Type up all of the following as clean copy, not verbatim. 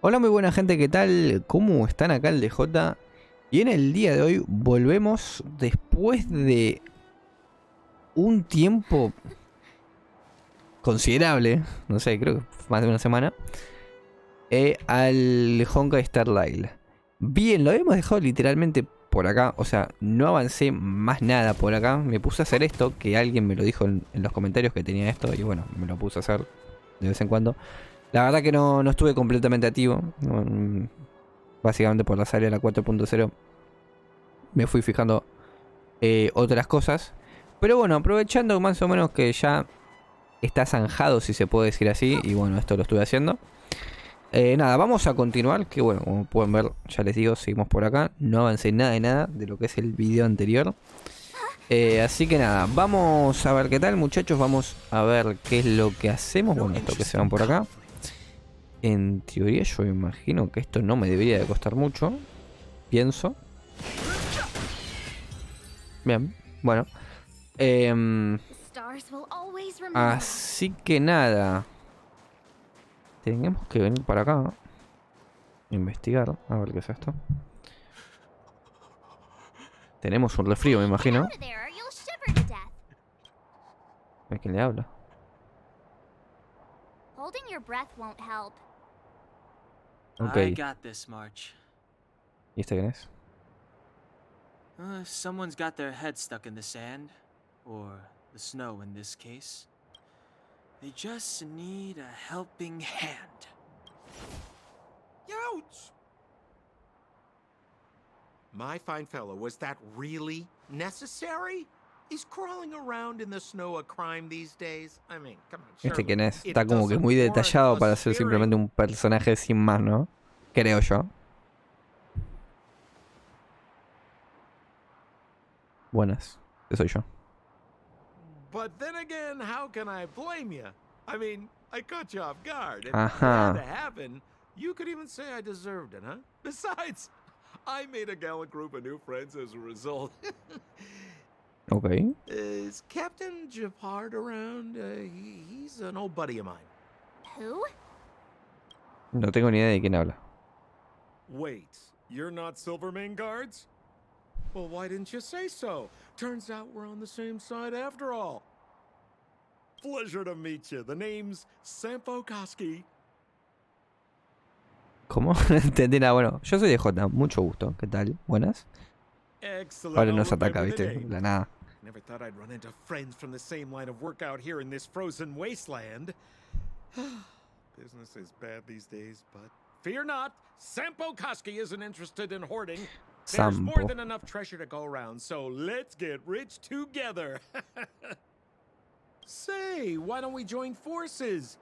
Hola, muy buena gente, ¿qué tal? ¿Cómo están acá el DJ? Y en el día de hoy volvemos después de un tiempo considerable, no sé, creo que más de una semana, al Honkai Star Rail. Bien, lo habíamos dejado literalmente por acá, o sea, no avancé más nada por acá. Me puse a hacer esto, que alguien me lo dijo en los comentarios que tenía esto, y bueno, me lo puse a hacer de vez en cuando. La verdad que no estuve completamente activo. Básicamente por la salida de la 4.0 me fui fijando otras cosas. Pero bueno, aprovechando más o menos que ya está zanjado, si se puede decir así. Y bueno, esto lo estuve haciendo. Nada, vamos a continuar. Que bueno, como pueden ver, ya les digo, seguimos por acá. No avancé nada de nada de lo que es el video anterior. Así que nada, vamos a ver qué tal, muchachos. Vamos a ver qué es lo que hacemos. Bueno, esto que se van por acá. En teoría yo imagino que esto no me debería de costar mucho. Pienso. Bien, bueno. Así que nada. Tenemos que venir para acá. Investigar. A ver qué es esto. Tenemos un resfrío, me imagino. ¿A quién le habla? Ok. ¿Y este quién es? Someone's got their head stuck in the sand, or the snow in this case. They just need a helping hand. Ouch! My fine fellow, was that really necessary? Is crawling around in the snow a crime these days? I mean, come on, ¿Este surely quién es? it Está como que doesn't muy warrant detallado a para ser simplemente spearing. un personaje sin más, ¿no? Creo yo. Buenas. Ese soy yo. But then again, how can I blame you? I mean, I caught you off guard. It had to Ajá. happen. You could even say I deserved it, huh? Besides, I made a gallant group of new friends as a result. Ok. Is Captain Japard around? He's an old buddy of mine. Who? No tengo ni idea de quién habla. Wait, you're not Silvermane guards? Well, why didn't you say so? Turns out we're on the same side after all. Pleasure to meet you. The name's Sampo Koski. ¿Cómo? No entendí nada. Bueno, yo soy DJ. Mucho gusto. ¿Qué tal? Buenas. Excellent. Ahora I'll nos ataca, remember the ¿viste? name. La nada. Never thought I'd run into friends from the same line of work out here in this frozen wasteland. Business is bad these days, but fear not. Sampo Koski isn't interested in hoarding. There's more Sampo. than enough treasure to go around, so let's get rich together. Say, why don't we join forces?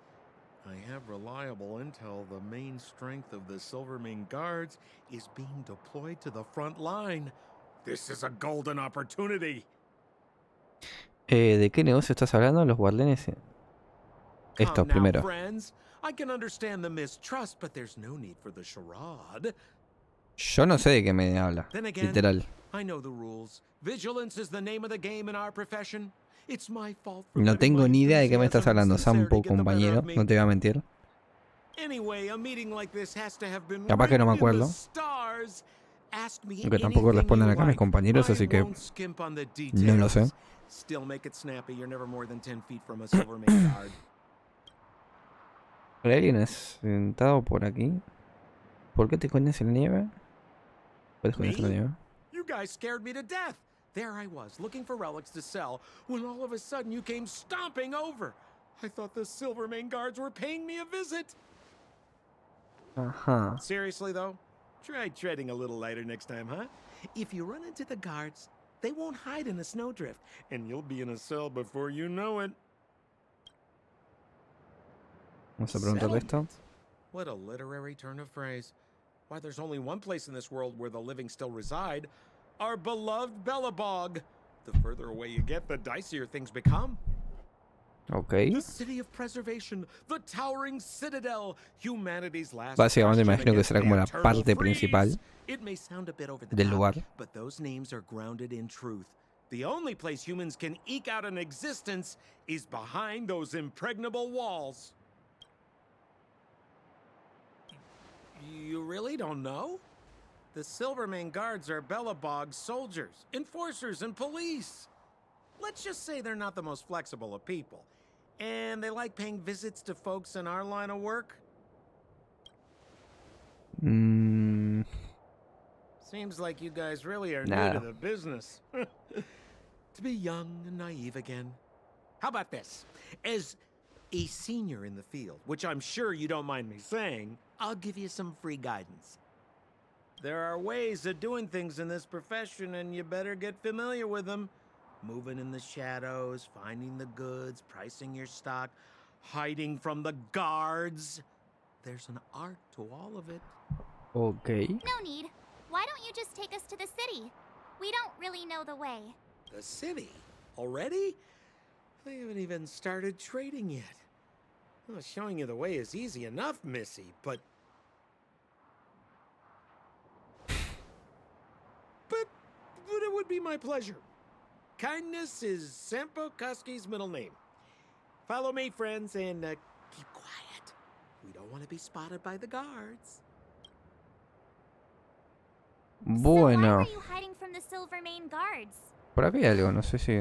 I have reliable intel the main strength of the Silvermane Guards is being deployed to the front line. This is a golden opportunity. ¿De qué negocio estás hablando? Los guardianes. Esto Come now, primero. friends. I can understand the mistrust, but there's no need for the charade. Yo no sé de qué me habla. Then again, Literal. I know the rules. Vigilance is the name of the game in our profession. It's my fault for No letting tengo my ni idea de qué me estás enthusiasm and hablando, sincerity Sampo, get the better compañero. of me. No te voy a mentir. Anyway, a meeting like this has to have been Capaz que no me written in the acuerdo. stars. Ask me Aunque tampoco anything responden you acá mis like. compañeros, I así que won't skimp on the no lo sé. details. Still make it snappy. You're never more than 10 feet from a Silvermane guard. ¿Hay alguien sentado por aquí? ¿Por qué te escondes en la nieve? ¿Puedes esconderse en la Me? nieve? You guys scared me to death. There I was, looking for relics to sell, when all of a sudden you came stomping over. I thought the Silvermane guards were paying me a visit. Ajá. Seriously, though? Try treading a little lighter next time, huh? If you run into the guards, they won't hide in a snowdrift, and you'll be in a cell before you know it. Vamos a preguntarle esto. What a literary turn of phrase. Why, there's only one place in this world where the living still reside. Our beloved Bellabog. The further away you get, the dicier things become. Ok. The city of preservation, the towering citadel, humanity's last Básicamente me bastion imagino que against será the como la eternal parte freeze. principal It may sound a bit over the del top, lugar. but those names are grounded in truth. The only place humans can eke out an existence is behind those impregnable walls. You really don't know? The Silvermane Guards are Bellabog's soldiers, enforcers, and police. Let's just say they're not the most flexible of people. And they like paying visits to folks in our line of work. Seems like you guys really are new to the business. To be young and naive again. How about this? As a senior in the field, which I'm sure you don't mind me saying, I'll give you some free guidance. There are ways of doing things in this profession, and you better get familiar with them. Moving in the shadows, finding the goods, pricing your stock, hiding from the guards. There's an art to all of it. Okay. No need. Why don't you just take us to the city? We don't really know the way. The city? Already? They haven't even started trading yet. Well, showing you the way is easy enough, Missy, but it would be my pleasure. Kindness is Sampo Koski's middle name. Follow me, friends, and keep quiet. We don't want to be spotted by the guards. So why Bueno, were you hiding from the Silvermane Guards? por aquí hay algo, no sé si...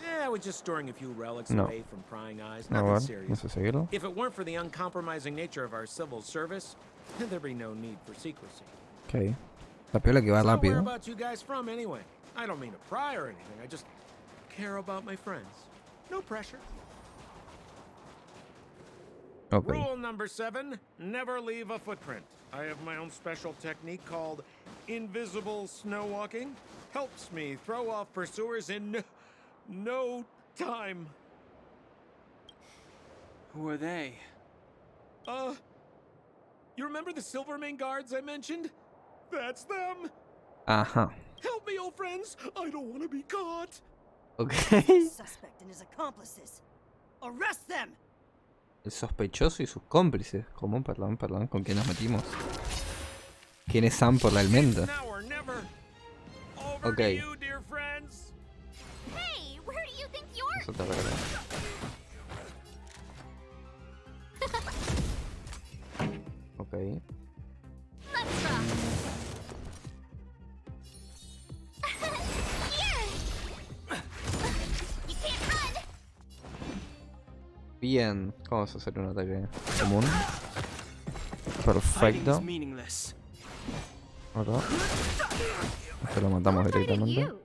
Yeah, I was just storing a few relics No. away from prying eyes. A Nothing ver, serious. no sé seguirlo. If it weren't for the uncompromising nature of our civil service, there'd be no need for secrecy. Ok. La piola que va So rápido. whereabouts you guys from anyway? I don't mean to pry or anything. I just care about my friends. No pressure. Ok. Rule number 7, never leave a footprint. I have my own special technique called invisible snow walking. Helps me throw off pursuers in no time. Who are they? You remember the Silvermane Guards I mentioned? That's them. Ajá. Help me, old friends. I don't want to be caught. Ok. Suspect and his accomplices. Arrest them! El sospechoso y sus cómplices. ¿Cómo? Perdón. ¿Con quién nos metimos? ¿Quién es Sam por la almendra? Now or never. Over Okay. to you, dear friends. Hey, where do you think you're? Eso te arregla. Ok. Let's rock. Here. You can't run. Bien. Vamos a hacer un ataque común. Fighting Perfecto. is meaningless. Acá. Esto lo matamos I'll fight at directamente. you.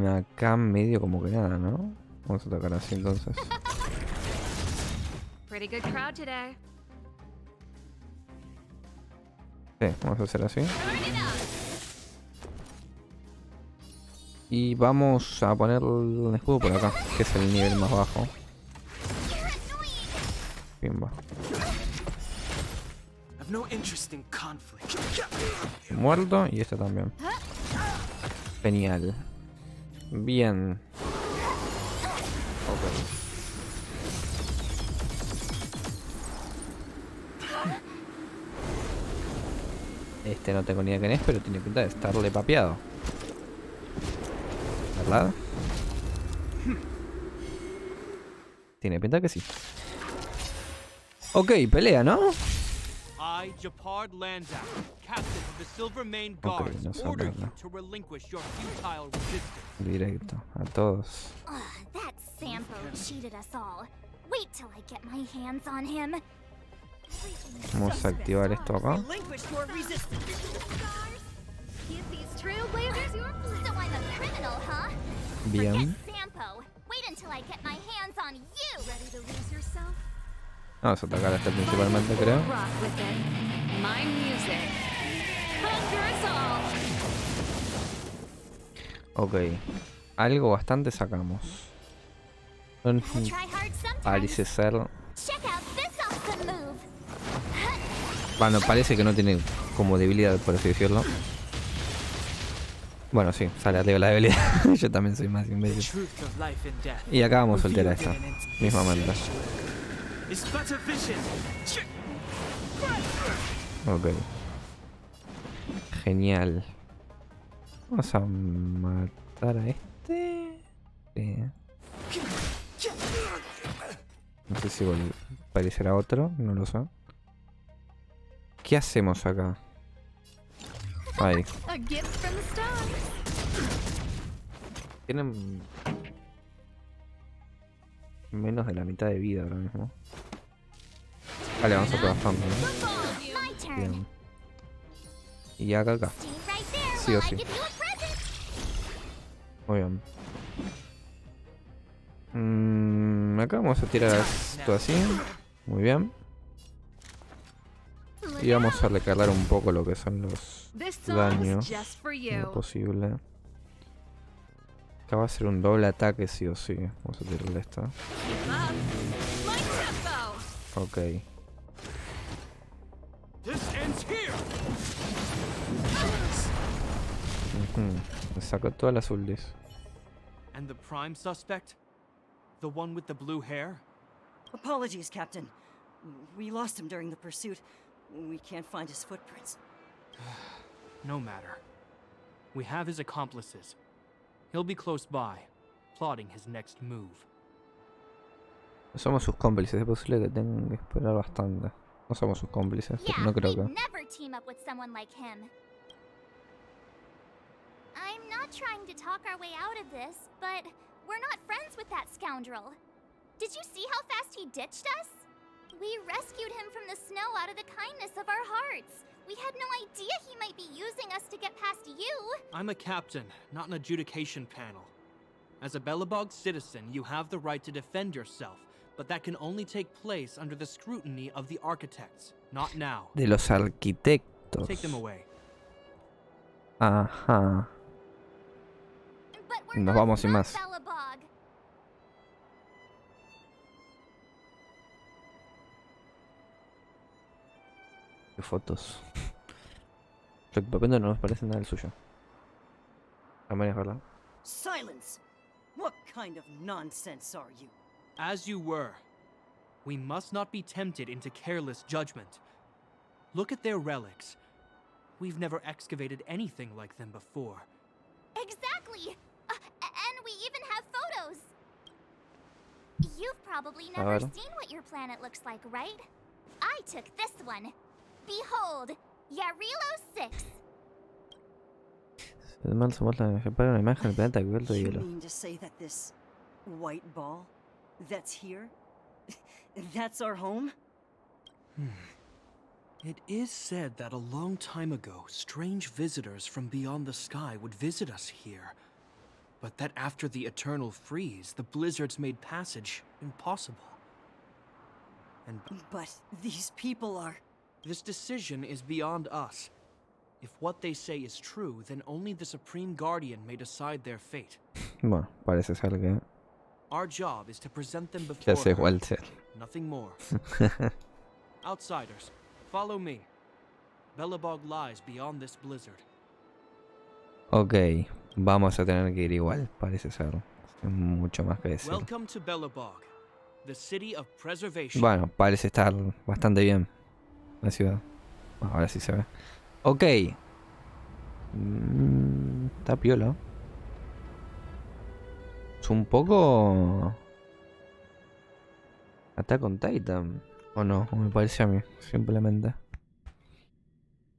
Acá medio como que nada, ¿no? Vamos a atacar así entonces. Pretty good crowd today. Sí, vamos a hacer así. Burn it up. Y vamos a poner un escudo por acá, que es el nivel más bajo. You're annoying. Pimba. I've no interest in conflict. Muerto y este también. Genial. Bien. Ok. Este no tengo ni idea quién es, pero tiene pinta de estarle papeado. ¿Verdad? Tiene pinta que sí. Ok, pelea, ¿no? I, Japard Landau, captain of the Silvermane Ok, Guards, no se order you arregla. to relinquish your futile resistance. Directo, a todos. Ugh, that Sampo cheated us all. Wait till I get my hands on him. Vamos a activar esto acá. Relinquish your resistance. Give these trailblazers your So I'm a criminal, huh? Bien. Forget Sampo. Wait until I get my hands on you. Ready to lose yourself? Vamos a atacar a este principalmente, creo. Rock with it. My music. Conquer us all. Ok. Algo bastante sacamos. I try hard sometimes. Parece ser... Check out this awesome move. Bueno, parece que no tiene como debilidad, por así decirlo. Bueno, sí, sale arriba la debilidad. Yo también soy más The imbécil. truth of life and death. Y acá vamos a soltar a esta. Revealed in an instant. Mismamente. It's but a vision. Ok. Genial. Vamos a matar a este. Sí. No sé si parecerá otro, no lo sé. ¿Qué hacemos acá? Ahí. A gift from the stars. Tienen menos de la mitad de vida ahora mismo. Vale, vamos a trabajando, ¿no? My turn. Bien. Y acá. Stay right there Sí while o I sí. give you a present. Muy bien. Acá vamos a tirar esto así. Muy bien. Y vamos a recargar un poco lo que son los This song's daños. just for En lo you. posible. Acá va a ser un doble ataque sí o sí. Vamos a tirarle esta. Keep up. My tempo. Ok. This ends here. Me saco todas las ultis. And the prime suspect? The one with the blue hair? Apologies, Captain. We lost him during the pursuit. We can't find his footprints. No matter. We have his accomplices. He'll be close by, plotting his next move. No somos sus cómplices. Es posible que tengan que esperar bastante. No somos sus cómplices. Yeah, No creo we'd que. never team up with someone like him. I'm not trying to talk our way out of this, but we're not friends with that scoundrel. Did you see how fast he ditched us? We rescued him from the snow out of the kindness of our hearts. We had no idea he might be using us to get past you. I'm a captain, not an adjudication panel. As a Belobog citizen, you have the right to defend yourself, but that can only take place under the scrutiny of the architects, not now. De los arquitectos. Take them away. Ajá. But we're Nos not vamos sin from más. Belobog. Qué fotos. Lo que papel no nos parece nada el suyo. A manejarla. Silence! What kind of nonsense are you? As you were. We must not be tempted into careless judgment. Look at their relics. We've never excavated anything like them before. Exactly! And we even have photos! You've probably A never ver. seen what your planet looks like, right? I took this one. Behold, Yarilo 6. Además se muestra una imagen del planeta cubierto de You hielo. mean to say that this white ball that's here, that's our home? It is said that a long time ago, strange visitors from beyond the sky would visit us here. But that after the eternal freeze, the blizzards made passage impossible. And But these people are... this decision is beyond us. If what they say is true, then only the Supreme Guardian may decide their fate. Bueno, parece ser que Our job is to present them ya before sé her, Walter. nothing more. Outsiders, follow me. Belobog lies beyond this blizzard. Ok, vamos a tener que ir igual, parece ser. Hay mucho más que decir. Welcome to Belobog, the city of preservation. Bueno, parece estar bastante bien la ciudad. Bueno, ahora sí se ve. Ok. Está piola. Es un poco... Attack on Titan. ¿O no? O me parece a mí, simplemente.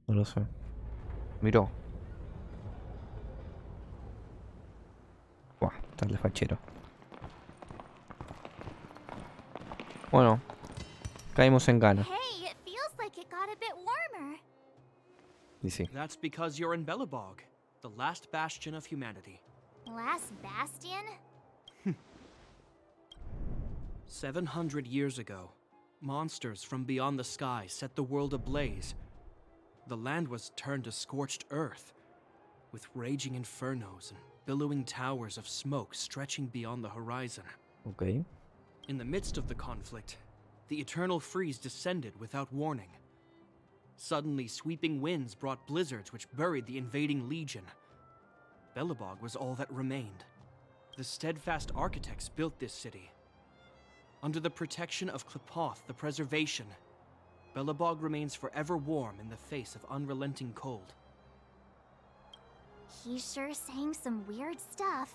No lo sé. Miró. Buah, está el fachero. Bueno. Caímos en gana. Hey, it feels like it got a bit warmer. Y sí. That's because you're in Belobog, the last bastion of humanity. Last bastion? 700 years ago, monsters from beyond the sky set the world ablaze. The land was turned to scorched earth, with raging infernos and billowing towers of smoke stretching beyond the horizon. Ok. In the midst of the conflict, the eternal freeze descended without warning. Suddenly, sweeping winds brought blizzards which buried the invading legion. Belobog was all that remained. The steadfast architects built this city. Under the protection of Klipoth, the preservation, Belobog remains forever warm in the face of unrelenting cold. He's sure saying some weird stuff.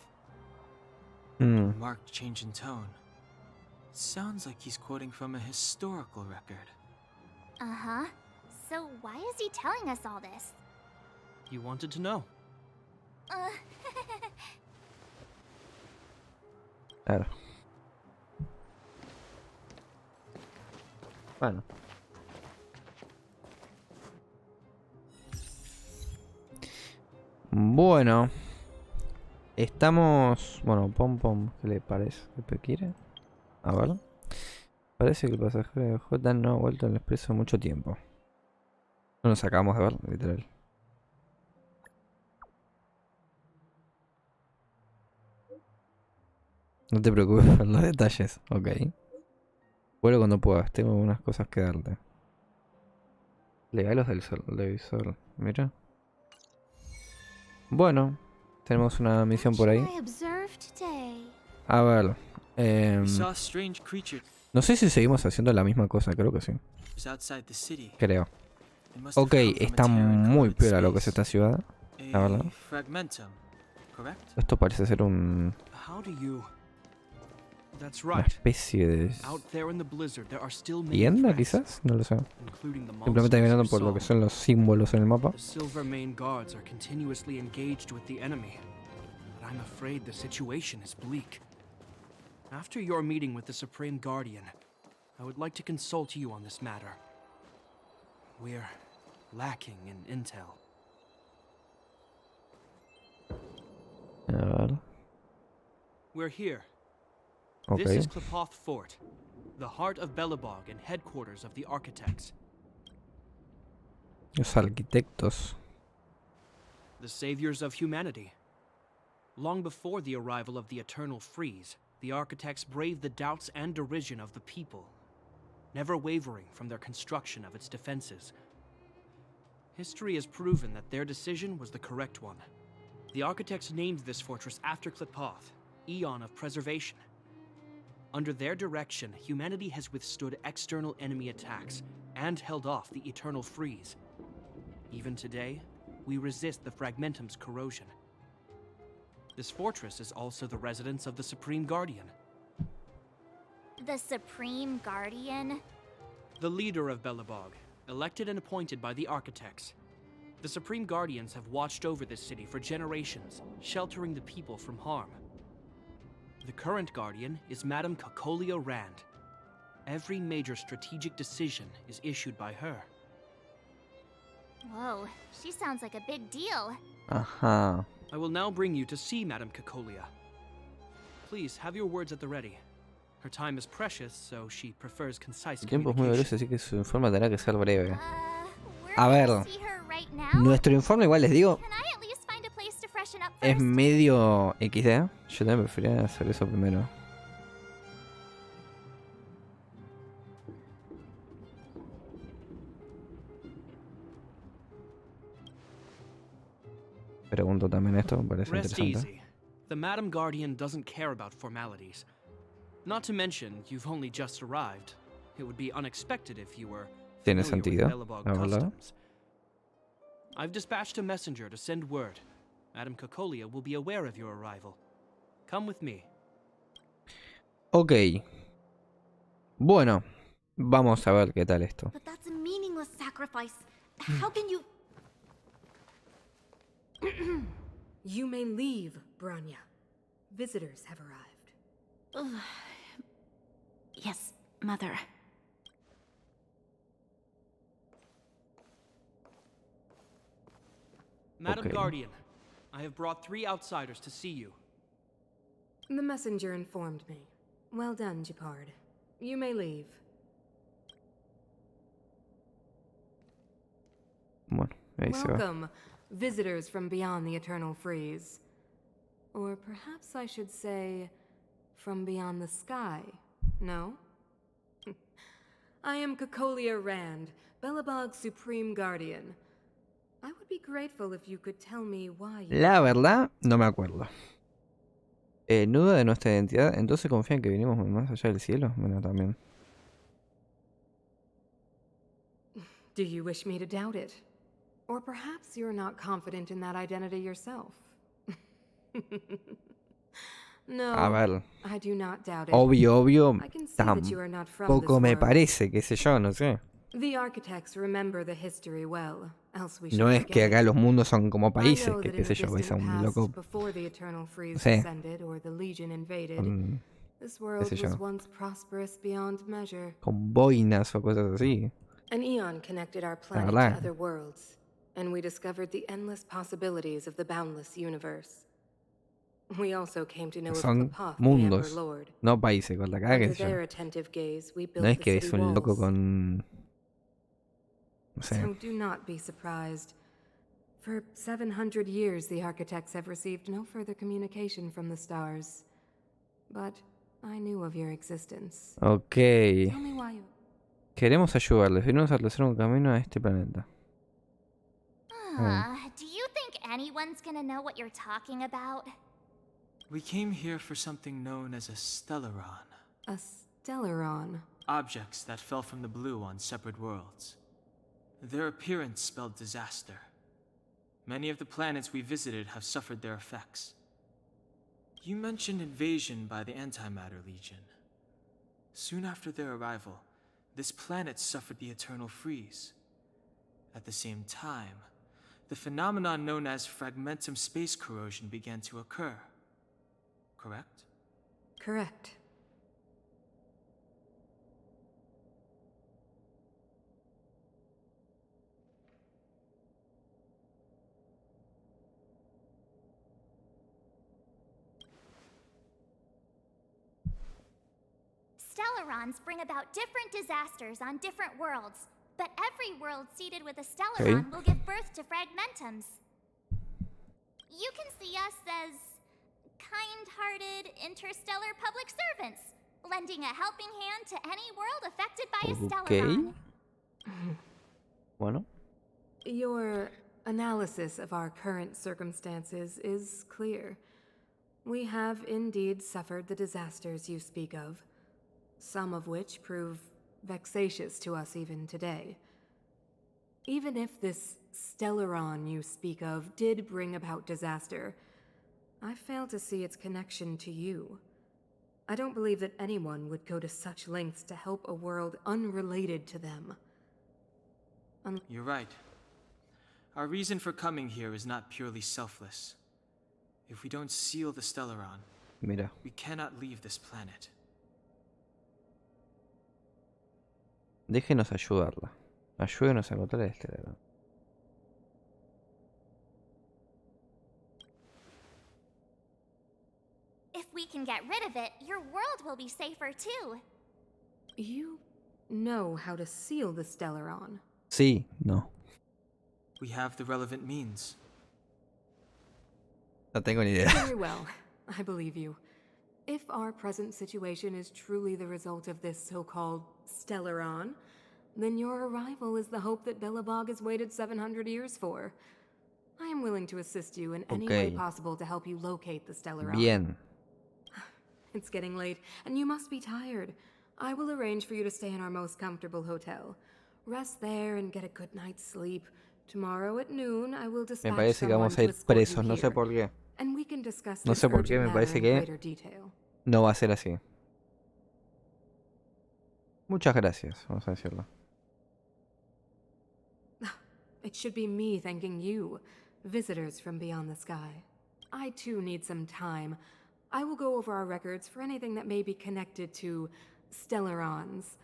Marked change in tone. sounds like he's quoting from a historical record. Uh-huh. So why is he telling us all this? You wanted to know. Uh, Claro. Bueno. Bueno. Estamos... Bueno, Pom Pom, ¿qué le parece? ¿Qué quiere? A ver. Parece que el pasajero de J no ha vuelto al expreso mucho tiempo. No nos acabamos de ver, literal. No te preocupes por los detalles, ok. Vuelvo cuando puedas, tengo unas cosas que darte. Legalos del televisor, mira. Bueno, tenemos una misión por ahí. A ver. We saw a strange creature No sé si seguimos haciendo la misma cosa, creo que sí. outside the city. Creo. It must have Ok, come from a está tear in muy colored piola lo que es space. esta ciudad, la verdad. A fragmentum, correct? Esto parece ser un... How do you... That's una right. especie de... Out there in the blizzard, there are still many ¿Tienda threats, quizás? No lo sé. including the Simplemente monsters mirando you por lo que saw. son los símbolos en el mapa. The Silvermane guards are continuously engaged with the enemy, but I'm afraid the situation is bleak. After your meeting with the Supreme Guardian, I would like to consult you on this matter. We're lacking in intel. A ver. We're here. Ok. This is Klipoth Fort, the heart of Belobog and headquarters of the architects. Los arquitectos. The saviors of humanity. Long before the arrival of the Eternal Freeze, the architects braved the doubts and derision of the people, never wavering from their construction of its defenses. History has proven that their decision was the correct one. The architects named this fortress after Klipoth, Eon of Preservation. Under their direction, humanity has withstood external enemy attacks and held off the Eternal Freeze. Even today, we resist the Fragmentum's corrosion. This fortress is also the residence of the Supreme Guardian, the Supreme Guardian? the leader of Belobog, elected and appointed by the architects. The Supreme Guardians have watched over this city for generations, sheltering the people from harm. The current Guardian is Madame Cocolia Rand. Every major strategic decision is issued by her. Whoa, she sounds like a big deal. Ajá. I will now bring you to see Madame Cocolia. Please have your words at the ready. Her time is precious, so she prefers concise El tiempo es muy veloz, communication. así que su informe tendrá que ser breve. We're A ver. gonna see her right now? Nuestro informe, igual les digo, Can I at least find a place to freshen up es first? medio XD. Yo también preferiría hacer eso primero. Pregunto también esto, me parece Rest interesante. easy. The Madam Guardian doesn't care about formalities. Not to mention, you've only just arrived. It would be unexpected if you were Tiene familiar with sentido, Belobog la verdad. customs. I've dispatched a messenger to send word. Madam Cocolia will be aware of your arrival. Come with me. Ok. Bueno, vamos a ver qué tal esto. But that's a meaningless sacrifice. How can you... You may leave, Branya. Visitors have arrived. Yes, Mother. Madam Okay. Guardian, I have brought 3 outsiders to see you. The messenger informed me. Well done, Gepard. You may leave. Bueno, ahí se va. Welcome, visitors from beyond the Eternal Freeze. Or perhaps I should say, from beyond the sky, no? I am Cocolia Rand, Belobog's Supreme Guardian. I would be grateful if you could tell me why you... La verdad, no me acuerdo. Nudo de nuestra identidad, entonces confía en que vinimos más allá del cielo. Bueno, también. Do you wish me to doubt it? Or perhaps you're not confident in that identity yourself. No, A ver, I do not doubt it. obvio, I can see that you are not from tampoco this me world. parece, qué sé yo, no sé. The architects remember the history well, else we should No es que forget acá it. los mundos son como I países, know que that qué in sé the yo, ves a distant un past, loco, before the Eternal Freeze sé. descended or the Legion invaded, con, this qué world sé was yo, once prosperous beyond measure. con boinas o cosas así. An eon connected our La planet to verdad, other worlds, and we discovered the endless possibilities of the boundless universe. We also came to know of son Klapoth, the Amber mundos, Lord. no países, con la cara, qué Under sé yo. their attentive gaze, we No built es the que city ves un loco walls. con, no sé, So do not be surprised. For 700 years, the architects have received no further communication from the stars. But I knew of your existence. ok. Tell me why you... Queremos ayudarles, venimos a establecer un camino a este planeta. Do you think anyone's gonna know what you're talking about? We came here for something known as a stellaron. A stellaron. Objects that fell from the blue on separate worlds. Their appearance spelled disaster. Many of the planets we visited have suffered their effects. You mentioned invasion by the Antimatter Legion. Soon after their arrival, this planet suffered the Eternal Freeze. At the same time, the phenomenon known as fragmentum space corrosion began to occur. Correct? Correct. Stellarons bring about different disasters on different worlds, but every world seeded with a stellaron will give birth to fragmentums. You can see us as kind-hearted interstellar public servants, lending a helping hand to any world affected by a stellaron. Bueno. Your analysis of our current circumstances is clear. We have indeed suffered the disasters you speak of, some of which prove vexatious to us even today. Even if this stellaron you speak of did bring about disaster, I fail to see its connection to you. I don't believe that anyone would go to such lengths to help a world unrelated to them. You're right. Our reason for coming here is not purely selfless. If we don't seal the stellaron, Mira. we cannot leave this planet. Déjenos ayudarla. Ayúdenos a encontrar el Estelarón. If we can get rid of it, your world will be safer too. You know how to seal the stellaron. Sí, no. We have the relevant means. No tengo ni idea. Very well. I believe you. If our present situation is truly the result of this so-called stellaron, then your arrival is the hope that Belobog has waited 700 years for. I am willing to assist you in any way possible to help you locate the stellaron. Bien. It's getting late, and you must be tired. I will arrange for you to stay in our most comfortable hotel. Rest there and get a good night's sleep. Tomorrow at noon, I will dispatch Me parece que someone vamos a to ir escort you presos, no sé here, por qué. and we can discuss No this sé por qué, urgent me matter parece in que greater detail. no va a ser así. Muchas gracias, vamos a decirlo. It should be me thanking you, visitors from beyond the sky. I too need some time. I will go over our records for anything that may be connected to stellarons.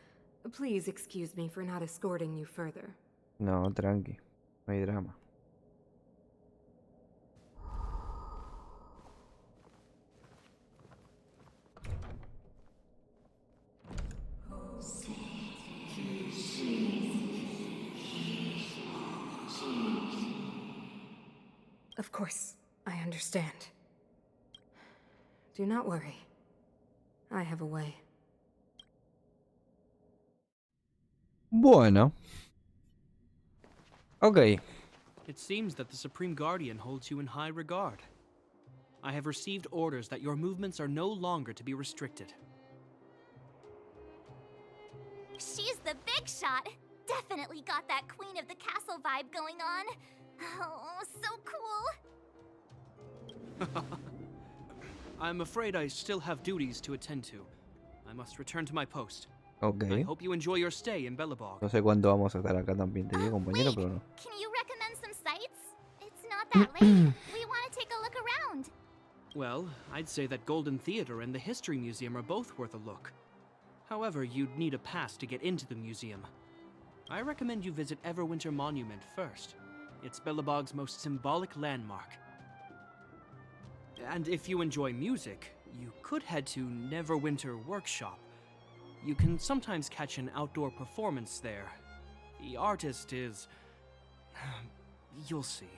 Please excuse me for not escorting you further. No, tranqui. No hay drama. Of course, I understand. Do not worry. I have a way. Bueno. Ok. It seems that the Supreme Guardian holds you in high regard. I have received orders that your movements are no longer to be restricted. She's the big shot. Definitely got that Queen of the Castle vibe going on. Oh, so cool. I'm afraid I still have duties to attend to. I must return to my post. Ok. I hope you enjoy your stay in Belobog. No sé cuánto vamos a estar acá también, te digo, compañero, Wait, pero no. can you recommend some sites? It's not that late. We want to take a look around. Well, I'd say that Golden Theater and the History Museum are both worth a look. However, you'd need a pass to get into the museum. I recommend you visit Everwinter Monument first. It's Belobog's most symbolic landmark. And if you enjoy music, you could head to Neverwinter Workshop. You can sometimes catch an outdoor performance there. The artist is... you'll see.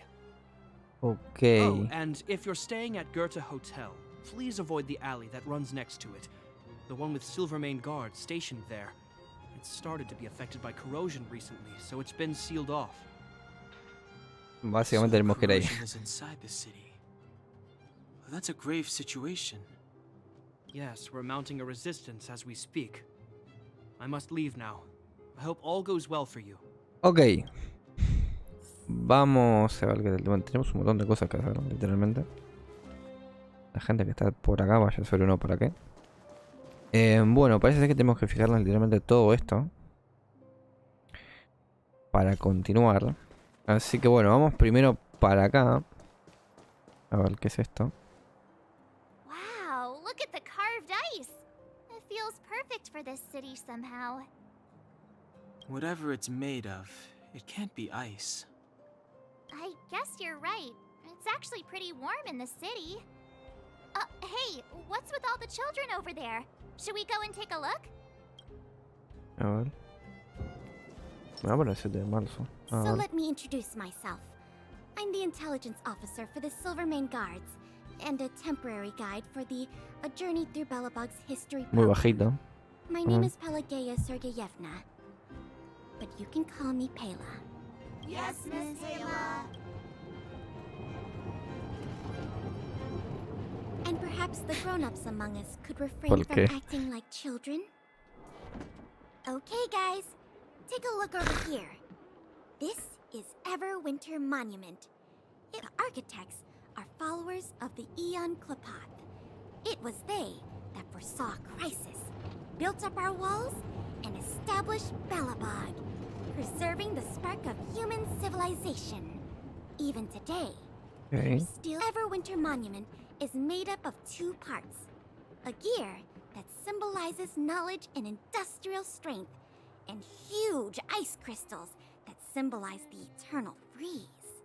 Ok. Oh, and if you're staying at Goethe Hotel, please avoid the alley that runs next to it. The one with Silvermane guards stationed there. It's started to be affected by corrosion recently, so it's been sealed off. Básicamente tenemos que ir ahí. Corrosion is inside the city. That's a grave situation. Yes, we're mounting a resistance as we speak. I must leave now. I hope all goes well for you. Ok. Vamos a ver que tenemos un montón de cosas que hacer, literalmente. La gente que está por acá, vaya a ser uno por aquí. Bueno, parece ser que tenemos que fijarnos literalmente todo esto para continuar. Así que bueno, vamos primero para acá. A ver qué es esto. Wow, look at the carved ice. It feels perfect for this city somehow. Whatever it's made of, it can't be ice. I guess you're right. It's actually pretty warm in the city. Hey, what's with all the children over there? Should we go and take a look? A ver. Me va a poner 7 de marzo. A So ver. let me introduce myself. I'm the intelligence officer for the Silvermane Guards, and a temporary guide for the A Journey Through Belobog's History Muy program. bajito. My name is Pelageya Sergeyevna, but you can call me Pela. Yes, Miss Taylor. And perhaps the grown-ups among us could refrain ¿Por from qué? acting like children. Okay, guys, take a look over here. This is Everwinter Monument. The architects are followers of the Aeon Klapath. It was they that foresaw crisis, built up our walls, and established Belobog, preserving the spark of human civilization. Even today, Ok. still Everwinter Monument is made up of 2 parts. A gear that symbolizes knowledge and industrial strength, and huge ice crystals that symbolize the eternal freeze.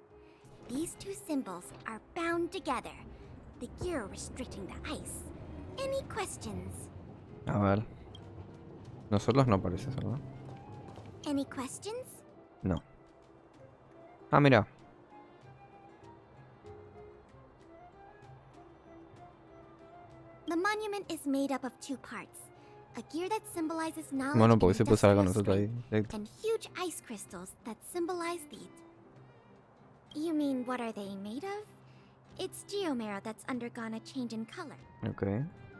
These 2 symbols are bound together, the gear restricting the ice. Any questions? A ver. Nosotros no parece ser, ¿no? Any questions? No. Ah, mira. The monument is made up of 2 parts. A gear that symbolizes knowledge Bueno, and porque se puede usar con industrial nosotros ahí. strength, Directo. and huge ice crystals that symbolize the... You mean, what are they made of? It's geomera that's undergone a change in color. Ok.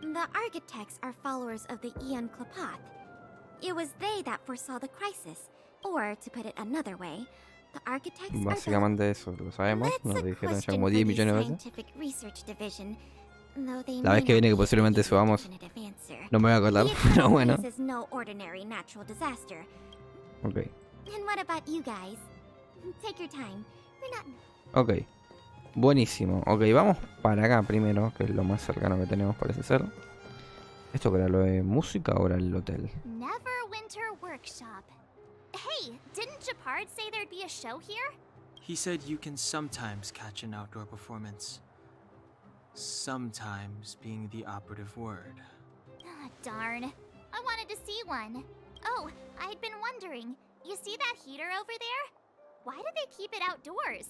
The architects are followers of the Aeon Klapath. It was they that foresaw the crisis. Or, to put it another way, the architects are Básicamente eso lo sabemos. That's Nos a lo dijeron ya question como for 10 the millones de veces. Scientific Research Division, though they La may vez que not viene que be able to posiblemente give you a subamos. definitive answer. No me voy a acordar, The pero eternal bueno. freeze is no ordinary natural disaster. Ok. And what about you guys? Take your time. We're not... Ok. Buenísimo. Ok, vamos para acá primero, que es lo más cercano que tenemos, parece ser. ¿Esto que era lo de música o era el hotel? Neverwinter Workshop. Hey, didn't Japard say there'd be a show here? He said you can sometimes catch an outdoor performance. Sometimes being the operative word. Ah, darn. I wanted to see one. Oh, I'd been wondering. You see that heater over there? Why do they keep it outdoors?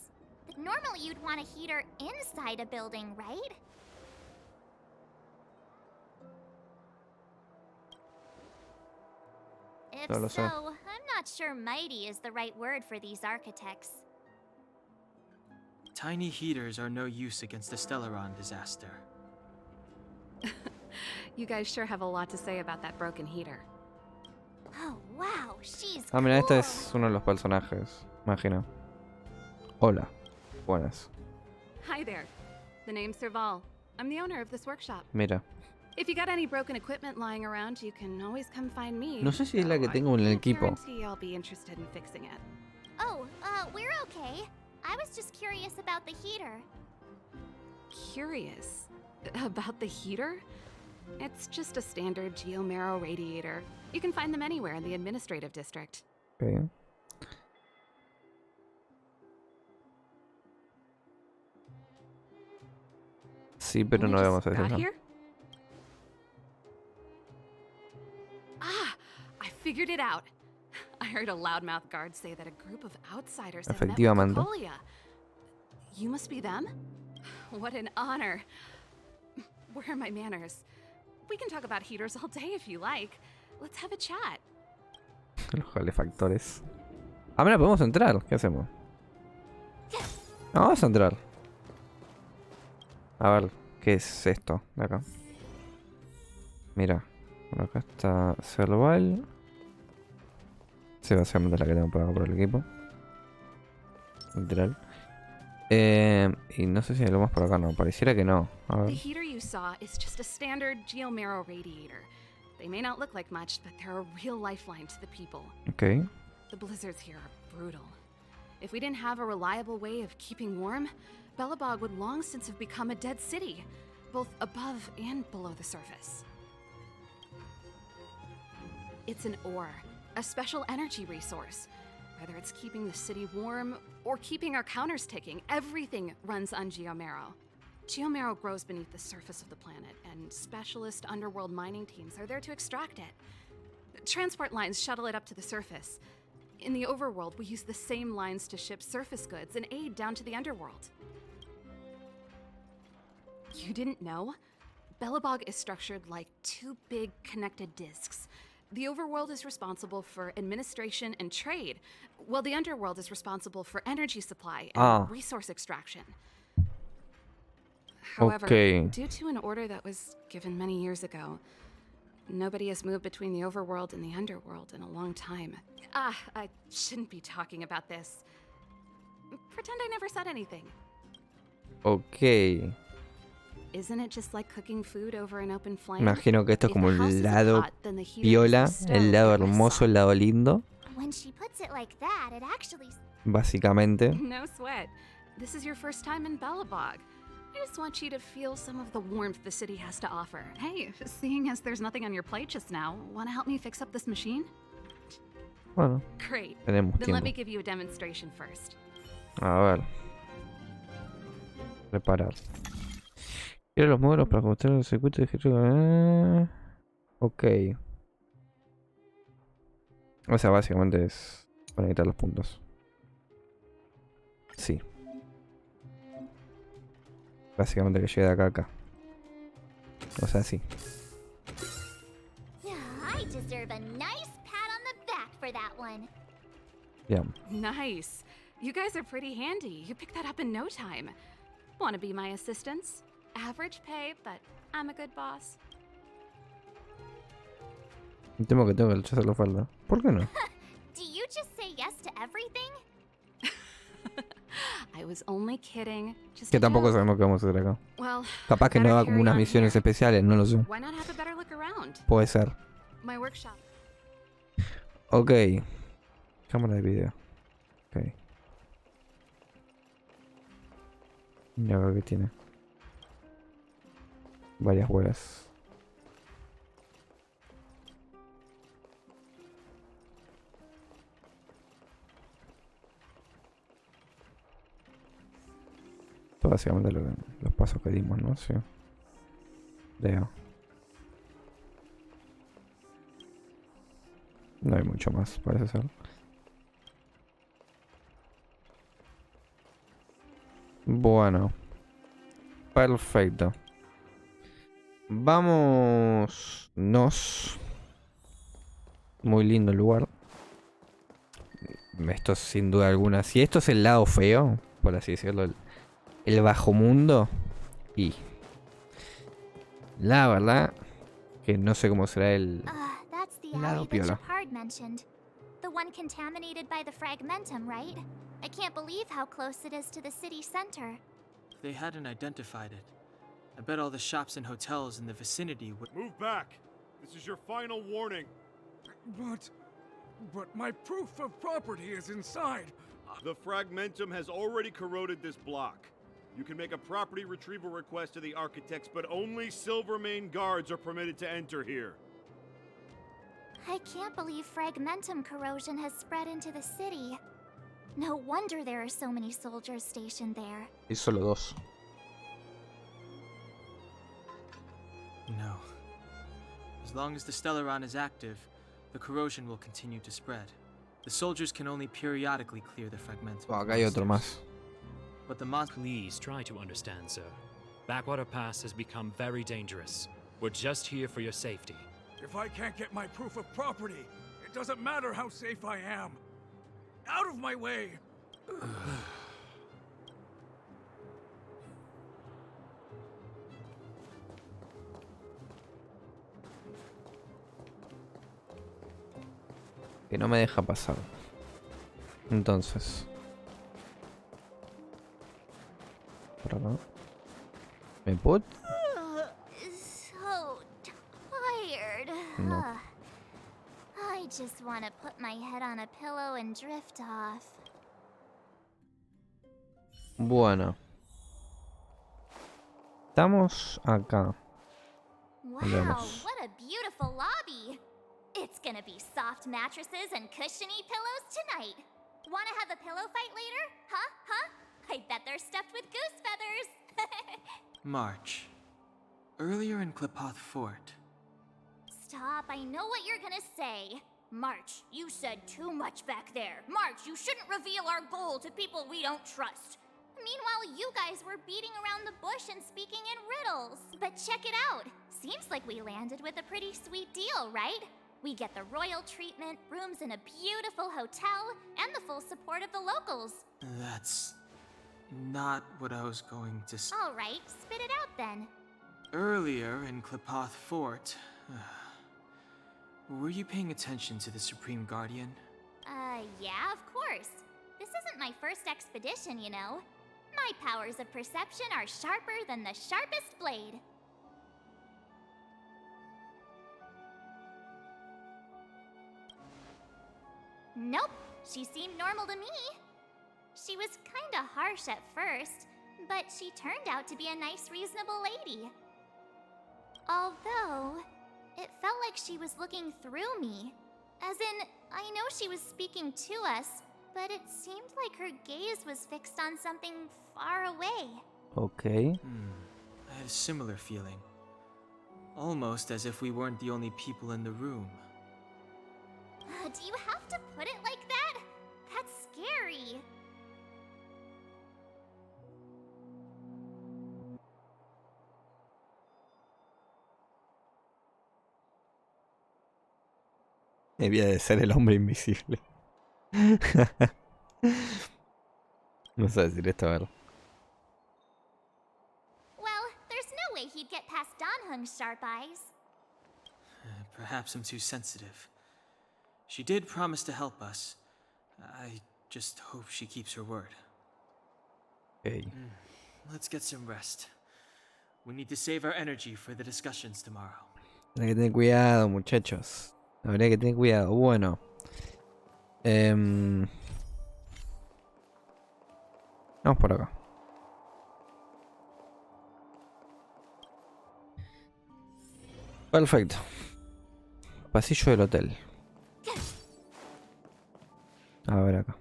Normally you'd want a heater inside a building, right? If No lo so, sé. I'm not sure mighty is the right word for these architects. Tiny heaters are no use against the Stellaron disaster. You guys sure have a lot to say about that broken heater. Oh, wow, she's Ah, mira, este cool. es uno de los personajes. Imagina. Hola. Buenas. Hi there. The name's Serval. I'm the owner of this workshop. Mira. If you got any broken equipment lying around, you can always come find me. No sé si es la que tengo en el equipo. Guarantee I'll be interested in fixing it. Oh, we're okay. I was just curious about the heater. Curious about the heater? It's just a standard geomarrow radiator. You can find them anywhere in the administrative district. Okay. Sí, pero Only no just vamos a hacer got eso. here? Ah, I figured it out. I heard a loudmouth guard say that a group of outsiders have met with Efectivamente. Cocolia. You must be them? What an honor. Where are my manners? We can talk about heaters all day if you like. Let's have a chat. Los calefactores. Ah, mira, podemos entrar. ¿Qué hacemos? No, vamos a entrar. A ver, ¿qué es esto de acá? Mira, por acá está Cerval. Sí, básicamente es la que tengo por acá por el equipo. Literal. Y no sé si hay algo más por acá, no. Pareciera que no. A The ver. heater you saw is just a standard geomarrow radiator. They may not look like much, but they're a real lifeline to the people. Ok. The blizzards here are brutal. If we didn't have a reliable way of keeping warm, Belobog would long since have become a dead city, both above and below the surface. It's an ore, a special energy resource. Whether it's keeping the city warm or keeping our counters ticking, everything runs on geomarrow. Geomarrow grows beneath the surface of the planet, and specialist underworld mining teams are there to extract it. Transport lines shuttle it up to the surface. In the overworld, we use the same lines to ship surface goods and aid down to the underworld. You didn't know? Belobog is structured like two big connected disks. The overworld is responsible for administration and trade, while the underworld is responsible for energy supply and resource extraction. However, due to an order that was given many years ago, nobody has moved between the overworld and the underworld in a long time. I shouldn't be talking about this. Pretend I never said anything. Ok. Isn't it just like cooking food over an open flame? Imagino que esto es If como the house el is a lado pot, then the heater is piola, the stove el lado that rests hermoso, on. el lado lindo. When she puts it like that, it actually... Básicamente. No sweat. This is your first time in Belobog. I just want you to feel some of the warmth the city has to offer. Hey, seeing as there's nothing on your plate just now, want to help me fix up this machine? Bueno, Great. tenemos Then let tiempo. me give you a demonstration first. A ver. Reparar. Quiero los módulos para ajustar el circuito de giro. Ok. O sea, básicamente es conectar los puntos. Sí. Básicamente que llegue de acá a acá. O sea, sí. I deserve a nice pat on the back for that one. Ya. Nice. You guys are pretty handy. You picked that up in no time. Want to be my assistants? Average pay, but I'm a good boss. Temo que tengo que echárselo falda. ¿Por qué no? Do you just say yes to everything? I was only kidding. Just Que a tampoco joke. sabemos qué vamos a hacer acá. Well, Capaz que better nos da como carry unas on misiones here. especiales, no lo sé. Why not have a better look around? Puede ser. My workshop. Ok. Cámara de video. Ok. Mira a ver qué tiene. Varias huellas. Esto básicamente los pasos que dimos, ¿no? Sí. Leo. No hay mucho más, parece ser. Bueno. Perfecto. Vámonos. Muy lindo el lugar. Esto sin duda alguna. Si esto es el lado feo, por así decirlo, el bajo mundo. Y la verdad que no sé cómo será el That's the lado alley that piola. Shepard mentioned. The one contaminated by the fragmentum, right? I can't believe how close it is to the city center. They hadn't identified it. I bet all the shops and hotels in the vicinity would. Move back! This is your final warning. But my proof of property is inside. The fragmentum has already corroded this block. You can make a property retrieval request to the architects, but only Silvermane guards are permitted to enter here. I can't believe fragmentum corrosion has spread into the city. No wonder there are so many soldiers stationed there. Y solo dos. No. As long as the Stellaron is active, the corrosion will continue to spread. The soldiers can only periodically clear the fragmentum. Acá hay otro más. But the monster. Please try to understand, sir. Backwater Pass has become very dangerous. We're just here for your safety. If I can't get my proof of property, it doesn't matter how safe I am. Out of my way! Que no me deja pasar. Entonces. Por acá. ¿Me puedo? So tired. No. I just want to put my head on a pillow and drift off. Bueno. Estamos acá. Wow, Veamos. what a beautiful lobby. It's gonna be soft mattresses and cushiony pillows tonight. Wanna have a pillow fight later? Huh? I bet they're stuffed with goose feathers. March. Earlier in Klipoth Fort. Stop, I know what you're gonna say. March, you said too much back there. March, you shouldn't reveal our goal to people we don't trust. Meanwhile, you guys were beating around the bush and speaking in riddles. But check it out. Seems like we landed with a pretty sweet deal, right? We get the royal treatment, rooms in a beautiful hotel, and the full support of the locals. That's not what I was going to say. All right, spit it out then. Earlier in Klipoth Fort, were you paying attention to the Supreme Guardian? Yeah, of course. This isn't my first expedition, you know. My powers of perception are sharper than the sharpest blade. Nope, she seemed normal to me. She was kinda harsh at first, but she turned out to be a nice, reasonable lady. Although, it felt like she was looking through me. As in, I know she was speaking to us, but it seemed like her gaze was fixed on something far away. Okay. I had a similar feeling. Almost as if we weren't the only people in the room. Do you have to put it like that? That's scary. Debía de ser el hombre invisible. No sé decir esto, a ver. Well, there's no way he'd get past Donhung's sharp eyes. Perhaps I'm too sensitive. She did promise to help us. I just hope she keeps her word. Okay. Let's get some rest. We need to save our energy for the discussions tomorrow. Habrá que tener cuidado, muchachos. Habrá que tener cuidado. Bueno. Vamos por acá. Perfecto. Pasillo del hotel. A ver acá.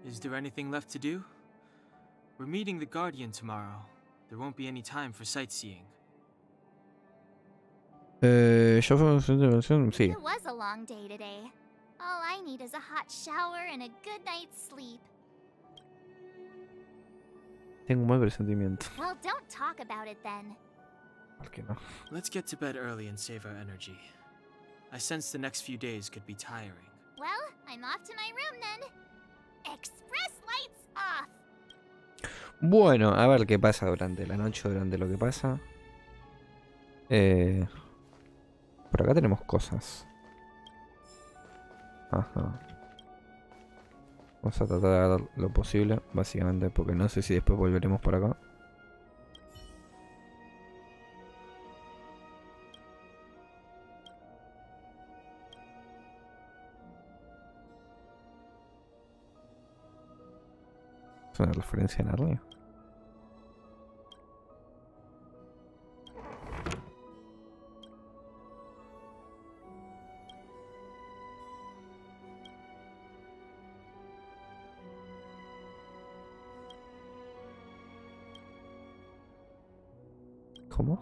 Is there anything left to do? We're meeting the Guardian tomorrow. There won't be any time for sightseeing. ¿Ya fue su intervención? Sí. It was a long day today. All I need is a hot shower and a good night's sleep. Tengo un mal presentimiento. Well, don't talk about it then. ¿Por qué no? Let's get to bed early and save our energy. I sense the next few days could be tiring. Well, I'm off to my room then. Express lights off. Bueno, a ver qué pasa durante la noche, durante lo que pasa. Por acá tenemos cosas. Ajá. Vamos a tratar de dar lo posible, básicamente, porque no sé si después volveremos por acá. Es una referencia a Narnia. ¿Cómo?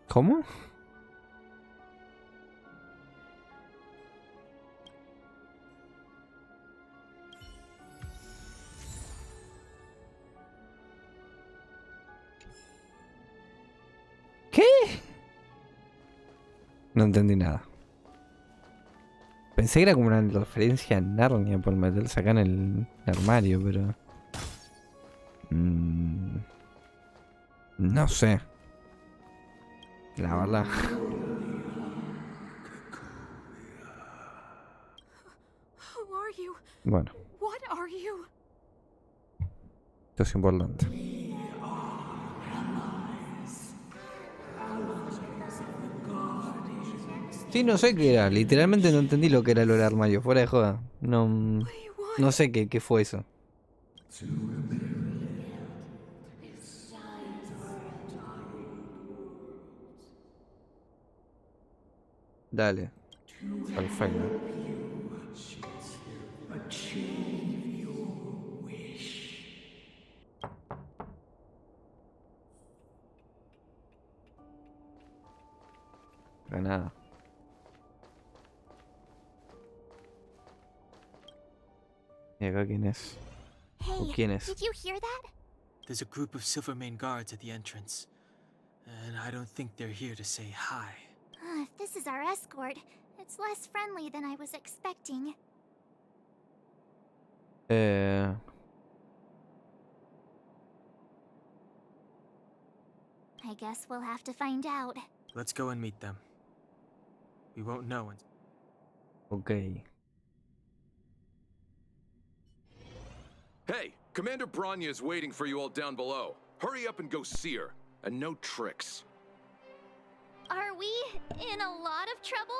¿Cómo? ¿Qué? No entendí nada. Pensé que era como una referencia a Narnia por meterse acá en el armario, pero... no sé. La verdad. Who are you? Bueno, What are you? esto es importante. Sí, no sé qué era. Literalmente no entendí lo que era lo del armario. Fuera de joda. No, no sé qué fue eso. Dale. Perfecto. Pero nada. ¿Y acá quién es? ¿O Hey, quién es? did you hear that? There's a group of Silvermane guards at the entrance, and I don't think they're here to say hi. If this is our escort, it's less friendly than I was expecting. I guess we'll have to find out. Let's go and meet them. We won't know until... Ok. Hey, Commander Bronya is waiting for you all down below. Hurry up and go see her. And no tricks. Are we in a lot of trouble?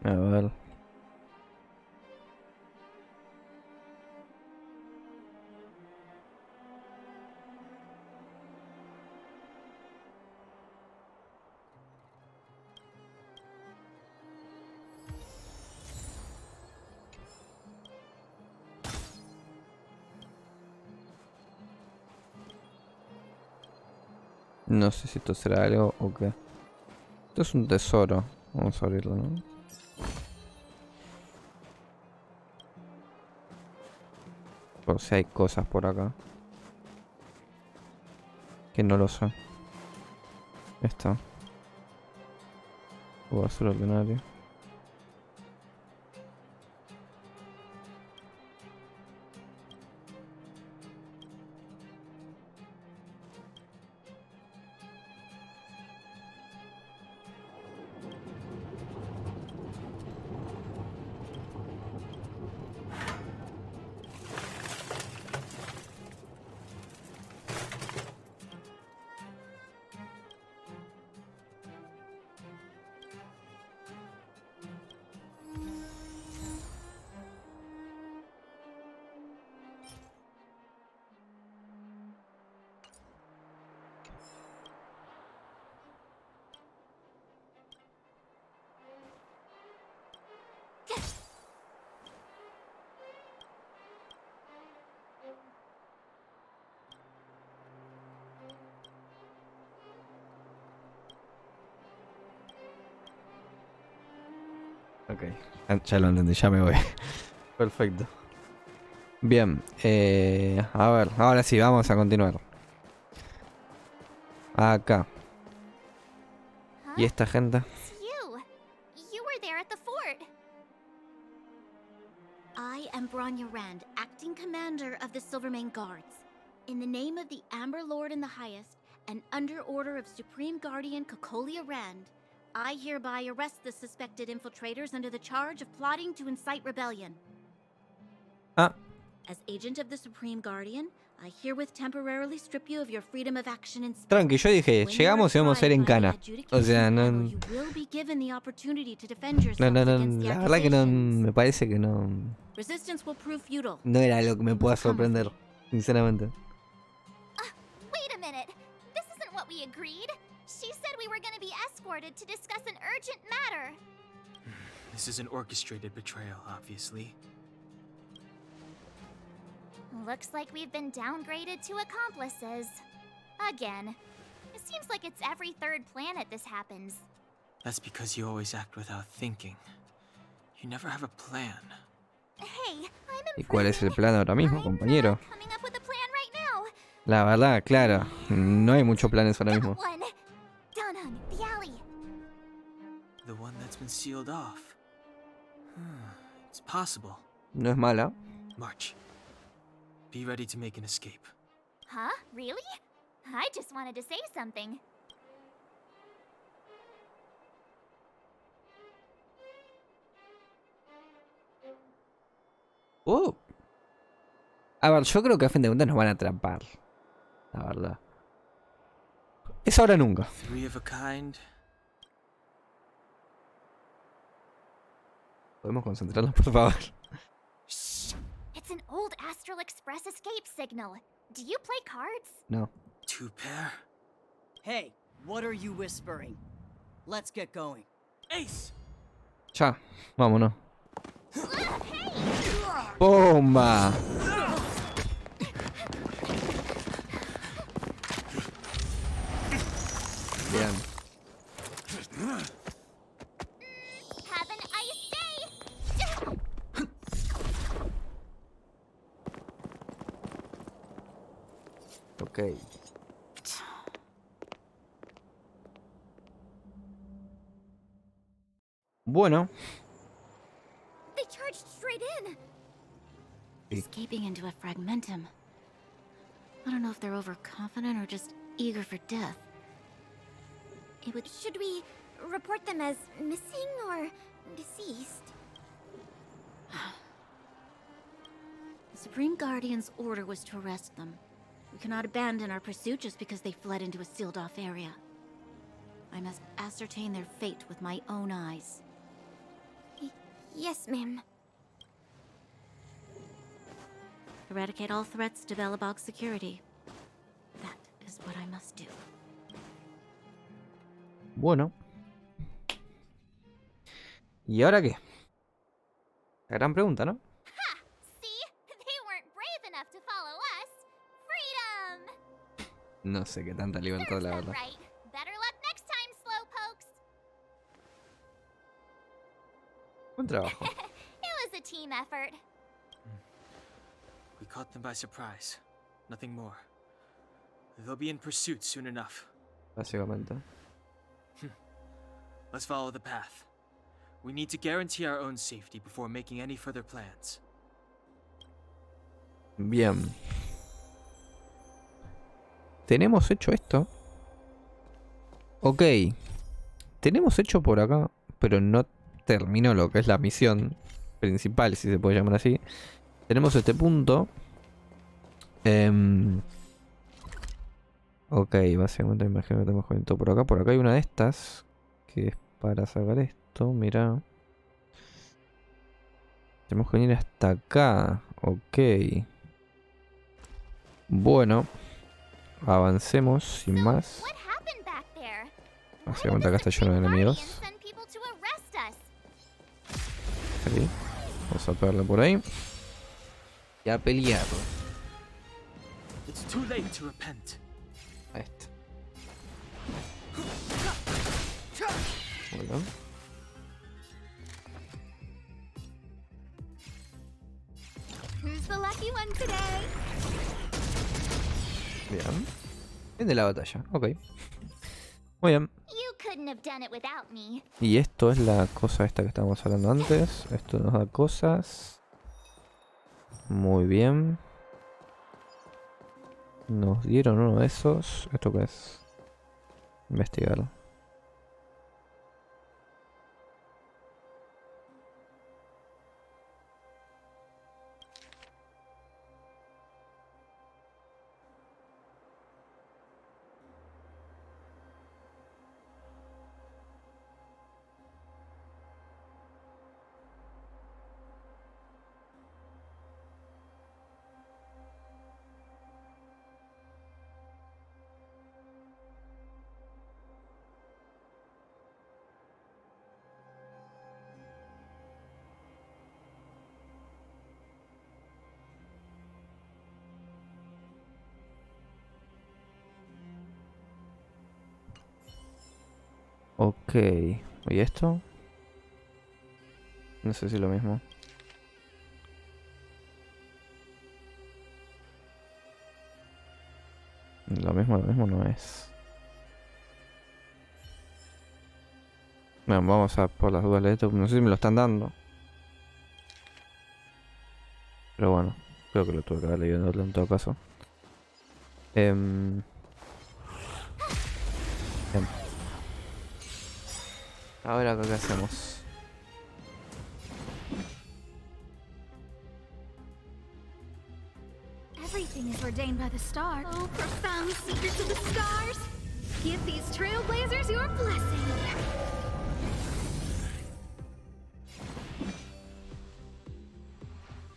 A ver. No sé si esto será algo o qué. Esto es un tesoro. Vamos a abrirlo, ¿no? Por si hay cosas por acá. Que no lo sé. Esto. O basura ordinaria. Ok, ya lo entendí, ya me voy. Perfecto. Bien, a ver, ahora sí, vamos a continuar. Acá. ¿Y esta gente? It's you. You were there at the fort. I am Bronya Rand, acting commander of the Silvermane Guards. In the name of the Amber Lord in the Highest, and under order of Supreme Guardian Cocolia Rand, I hereby arrest the suspected infiltrators under the charge of plotting to incite rebellion. Ah, As agent of the Supreme Guardian, I herewith temporarily strip you of your freedom of action and speech. tranqui, yo dije, When llegamos y you are vamos a ir en tried by cana. the O sea, adjudication no, panel, you will be given the opportunity to defend no, yourselves no, against the la verdad que no, accusations. me parece que no, Resistance will prove futile. no era algo que me pueda sorprender, sinceramente. Wait a minute. This isn't what we agreed. She said we were going to be escorted to discuss an urgent matter. This is an orchestrated betrayal, obviously. Looks like we've been downgraded to accomplices. Again. It seems like it's every third planet this happens. That's because you always act without thinking. You never have a plan. Hey, I'm ¿Y cuál es el improving. plan ahora mismo, I'm compañero? coming up with a plan right now. La verdad, claro, no hay muchos planes ahora mismo. That one. Danang, the alley. The one that's been sealed off. It's possible. No es mala. March. Be ready to make an escape. Huh? Really? I just wanted to say something. A ver, yo creo que a fin de cuentas nos van a atrapar. La verdad. Es ahora o nunca. Three of a kind. ¿Podemos concentrarnos, por favor? Shh! It's an old Astral Express escape signal. Do you play cards? No. Two pair. Hey, what are you whispering? Let's get going. Ace! Ya, vámonos. Hey! ¡Bomba! Bien. Have an ice day! Ok. Bueno. They charged straight in. Escaping into a fragmentum. I don't know if they're overconfident or just eager for death. It would. Should we report them as missing or deceased? The Supreme Guardian's order was to arrest them. We cannot abandon our pursuit just because they fled into a sealed-off area. I must ascertain their fate with my own eyes. Yes, ma'am. Eradicate all threats to Belobog's security. That is what I must do. Bueno. ¿Y ahora qué? La gran pregunta, ¿no? Ha! See? They weren't brave enough to follow us. Freedom! No sé qué tanta libertad, la verdad. Right. Better luck next time, slowpokes. Buen trabajo. It was a team effort. We caught them by surprise. Nothing more. They'll be in pursuit soon enough. Básicamente. Let's follow the path. We need to guarantee our own safety before making any further plans. Bien. Tenemos hecho esto. Ok. Tenemos hecho por acá, pero no terminó lo que es la misión principal, si se puede llamar así. Tenemos este punto. Ok, básicamente imagino que tenemos que ir todo por acá. Por acá hay una de estas, que es para sacar esto, mirá. Tenemos que venir hasta acá. Ok. Bueno. Avancemos sin más. What happened back there? Básicamente acá está lleno de enemigos. Send people to arrest us. Ahí. Vamos a pegarle por ahí. Y a pelear. It's too late to repent. A este. Bueno. lucky one today. Bien. Fin de la batalla, ok. Muy bien. You couldn't have done it without me. Y esto es la cosa esta que estábamos hablando antes. Esto nos da cosas. Muy bien. Nos dieron uno de esos. ¿Esto qué es? Investigar. Ok. ¿Y esto? No sé si es lo mismo. Lo mismo no es. Bueno, vamos a por las dudas de esto. No sé si me lo están dando. Pero bueno, creo que lo tuve que haber leído en todo caso. Bien. Ahora, ¿qué hacemos? Everything is ordained by the stars. Oh, profound secrets of the stars. Give these trailblazers your blessing.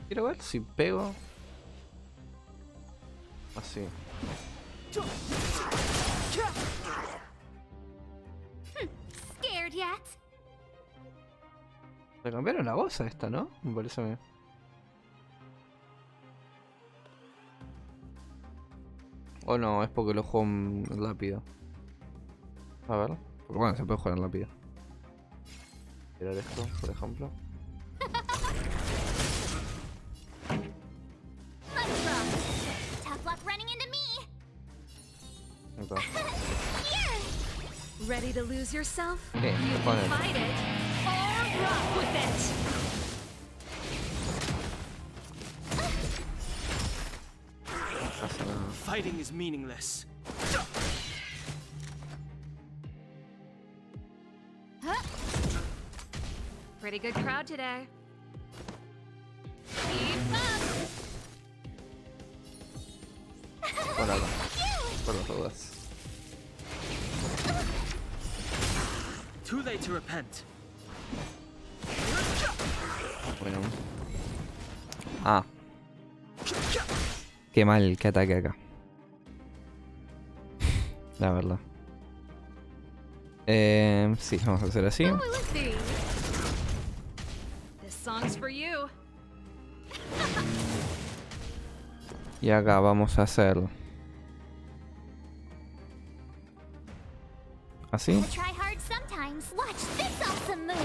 Quiero ver si pego. Así. Scared yet? Le cambiaron la voz a esta, ¿no? Me parece a mí. O no, es porque lo juego rápido. A ver. Porque bueno, se puede jugar en rápido. Mirar esto, por ejemplo. Tough luck running into me. Entonces. Ready to lose yourself? Okay, You fine. can fight it or rock with it. Fighting is meaningless. Pretty good crowd today. Keep up. Por acá. Por las dudas. Too late to repent. Bueno. Ah. Qué mal que ataque acá. La verdad. Sí, vamos a hacer así. Who will it be? This song's for you. Y acá vamos a hacer así. I try hard sometimes. Watch this awesome move.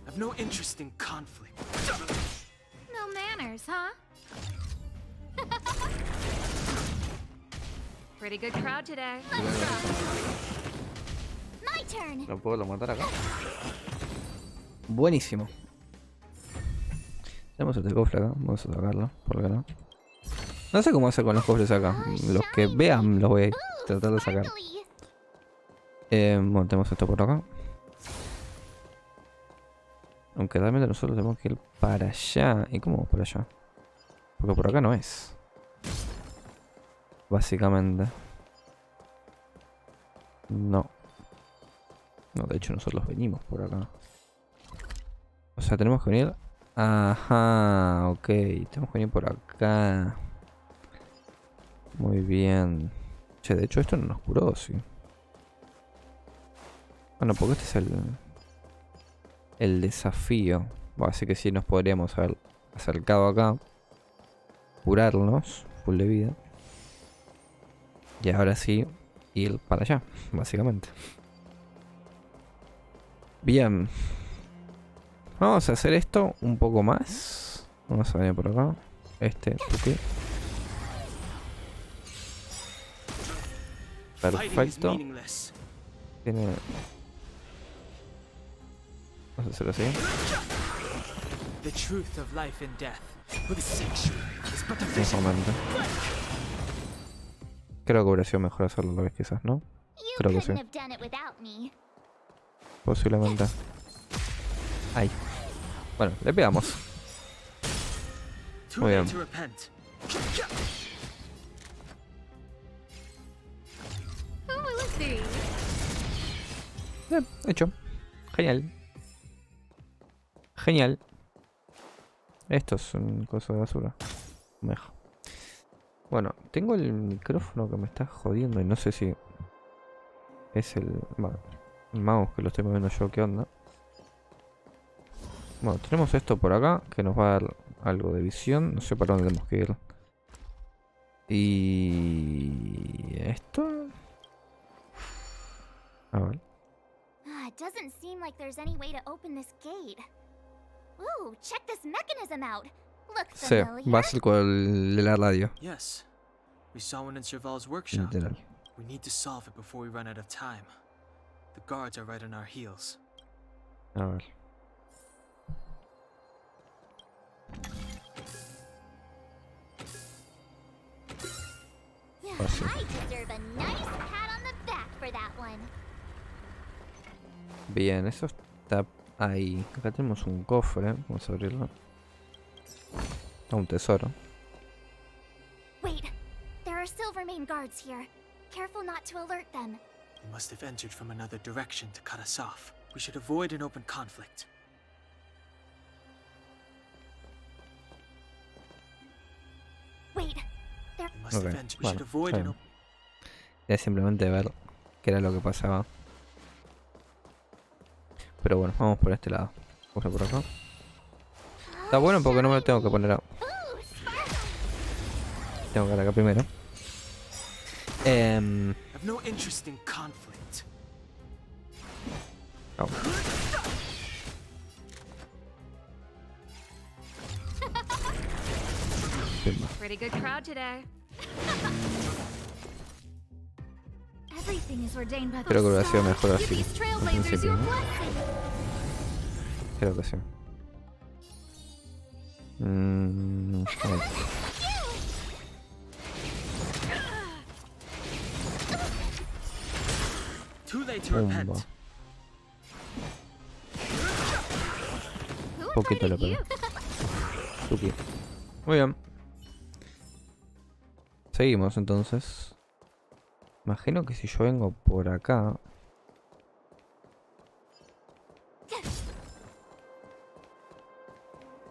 I've no interest in conflict. No manners, huh? Pretty good crowd today. My turn. ¿Lo puedo matar acá? Buenísimo. Tenemos este cofre acá. Vamos a sacarlo. Por acá no. No sé cómo hacer con los cofres acá. Los que vean los voy a tratar de sacar. Bueno, tenemos esto por acá. Aunque realmente nosotros tenemos que ir para allá. ¿Y cómo vamos para allá? Porque por acá no es. Básicamente. No. No, de hecho nosotros venimos por acá. O sea, tenemos que venir... Ajá, ok. Tenemos que venir por acá. Muy bien. Che, de hecho esto no nos curó, sí. Bueno, porque este es el... el desafío. Bueno, así que sí nos podríamos haber acercado acá. Curarnos. Full de vida. Y ahora sí, ir para allá, básicamente. Bien. Vamos a hacer esto un poco más. Vamos a venir por acá. Este, toque. Perfecto. Tiene... Vamos a hacerlo así. Un momento. Creo que hubiera sido mejor hacerlo a la vez quizás, ¿no? Creo que sí. Posiblemente. Ahí. Bueno, le pegamos. Muy bien. Bien, hecho. Genial. Genial. Esto es un coso de basura. Mejor. Bueno, tengo el micrófono que me está jodiendo y no sé si es el mouse que lo estoy moviendo yo. ¿Qué onda? Bueno, tenemos esto por acá que nos va a dar algo de visión. No sé para dónde tenemos que ir. Y... ¿esto? A ver. It doesn't seem like there's any way to open this gate. Ooh, check this mechanism out. Looks Sí, familiar. básico el de la radio. Yes. We saw one in Serval's workshop. Literal. We need to solve it before we run out of time. The guards are right on our heels. A ver. Yeah, Fácil. I deserve a nice pat on the back for that one. Bien, eso está ahí. Acá tenemos un cofre. Vamos a abrirlo. Un tesoro. Wait, there are Silvermane guards here. Careful not to alert them. They must have entered from another direction to cut us off. We should avoid an open conflict. Wait, there. They must have Ok, entered. We should bueno, avoid está an bien. open. Era simplemente ver qué era lo que pasaba. Pero bueno, vamos por este lado. Vamos a por acá. Está bueno porque no me lo tengo que poner a... Tengo que ir acá primero. Have no interest in conflict. Oh. Pretty good crowd today. Everything is ordained by the Creo que hubiera sido stars. mejor Give así. these En trailblazers principio, your ¿no? blessing. Creo que sí. Ahí. Too late to Pumba. repent. Who Poquito le invited pego. you? Tuki. Muy bien. Seguimos entonces. Imagino que si yo vengo por acá...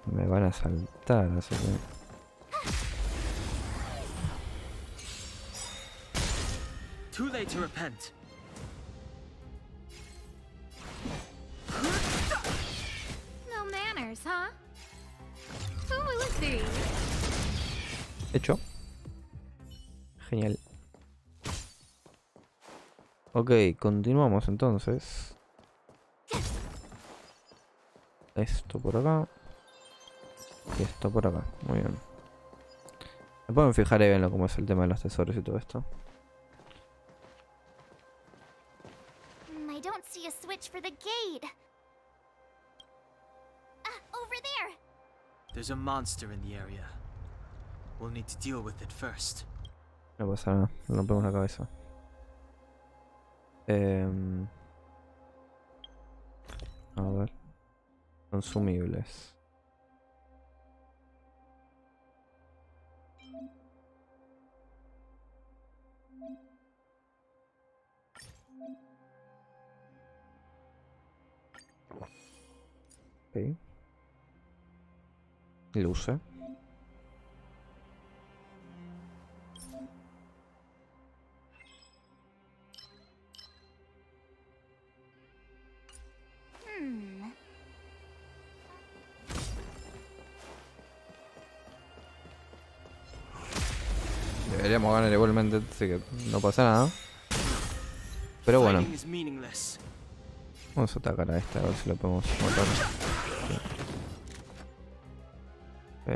me van a saltar, así que... Too late to repent. No manners, huh? Who will it be? Hecho. Genial. Ok, continuamos entonces. Esto por acá. Y esto por acá. Muy bien. Me pueden fijar ahí en cómo es el tema de los tesoros y todo esto. I don't see a switch for the gate. Over there. There's a monster in the area. We'll need to deal with it first. No pasa nada, le rompemos la cabeza. A ver. Consumibles. Ok. Luce. Deberíamos ganar igualmente, así que no pasa nada. Pero bueno. Fighting is meaningless. Vamos a atacar a esta, a ver si lo podemos matar. Ok.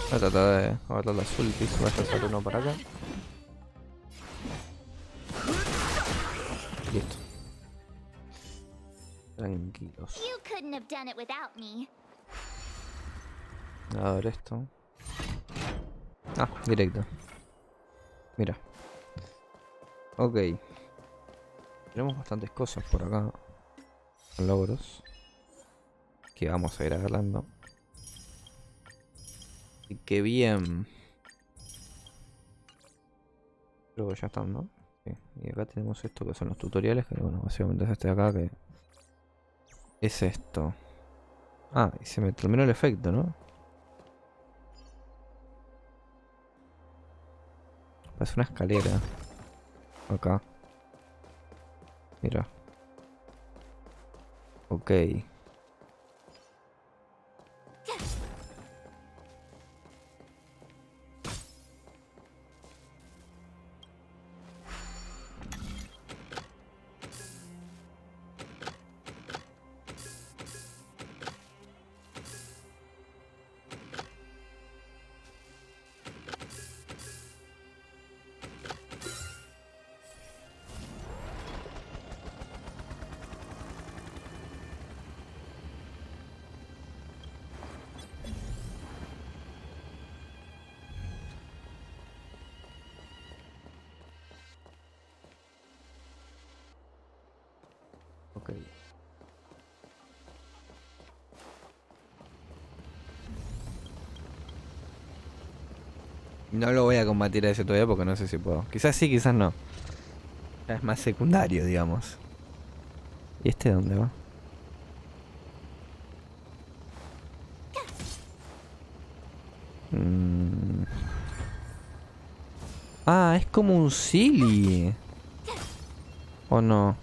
Voy a tratar de agarrar las ultis, voy a hacer uno para acá. Listo. Tranquilos. You couldn't have done it without me. A ver esto. Ah, directo. Mira. Ok. Tenemos bastantes cosas por acá. Logros. Que vamos a ir agarrando. Y qué bien. Creo que ya están, ¿no? Sí. Y acá tenemos esto que son los tutoriales. Que bueno, básicamente es este de acá que... Es esto. Ah, y se me terminó el efecto, ¿no? Parece una escalera. Acá. Mira. Ok. Ok. No lo voy a combatir a ese todavía porque no sé si puedo. Quizás sí, quizás no. Ya es más secundario, digamos. ¿Y este dónde va? Ah, es como un silly. ¿O no?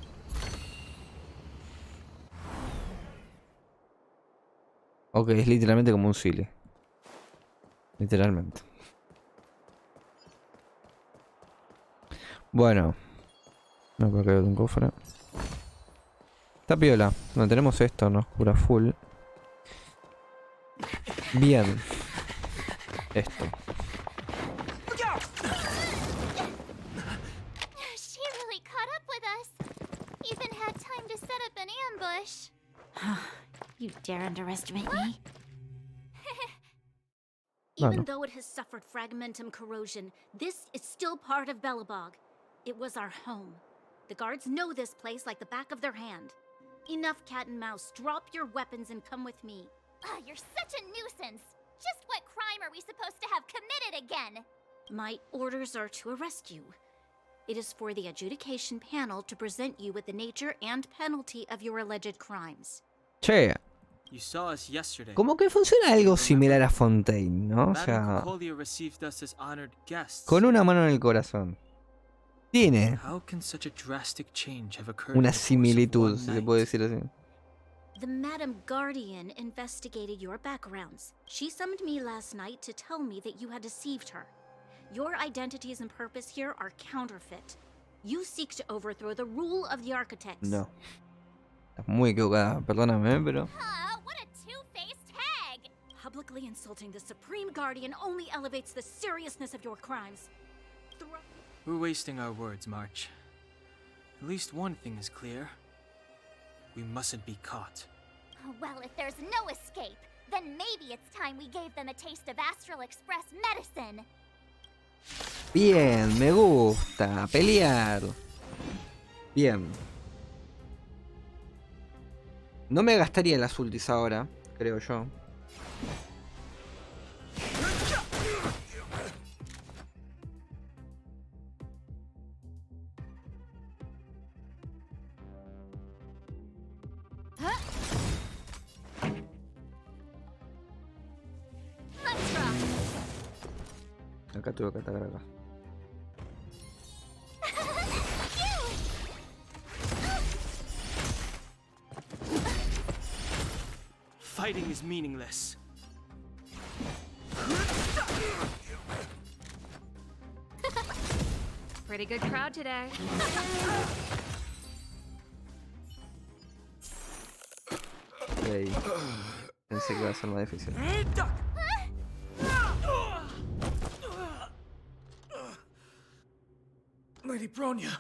Ok, es literalmente como un silly. Literalmente. Bueno. No creo que haya un cofre. Está piola. No tenemos esto, nos cura full. Bien. Esto. She really caught up with us. Even had time to set up an ambush. You dare underestimate me? Even though it has suffered fragmentum corrosion, this is still part of Belobog. It was our home. The guards know this place like the back of their hand. Enough cat and mouse. Drop your weapons and come with me. You're such a nuisance. Just what crime are we supposed to have committed again? My orders are to arrest you. It is for the adjudication panel to present you with the nature and penalty of your alleged crimes. Che. You saw us yesterday. Como que funciona algo similar a Fontaine, ¿no? O sea, Madame Cocolia received us as honored guests. con una mano en el corazón. Tiene How can such a drastic change have occurred una in the course of similitud, one si se night? puede decir así. The Madam Guardian investigated your backgrounds. She summoned me last night to tell me that you had deceived her. Your identities and purpose here are counterfeit. You seek to overthrow the rule of the architects. No. Estás muy equivocada, perdóname, pero... What a two-faced hag! Publicly insulting the Supreme Guardian only elevates the seriousness of your crimes. We're wasting our words, March. At least one thing is clear. We mustn't be caught. Well, if there's no escape, then maybe it's time we gave them a taste of Astral Express medicine. Bien, me gusta. Pelear. Bien. No me gastaría las ultis ahora, creo yo. Acá tuve que atacar acá. Hiding is meaningless. Pretty good crowd today. Ok. Pensé que iba a ser más difícil. Lady Bronya.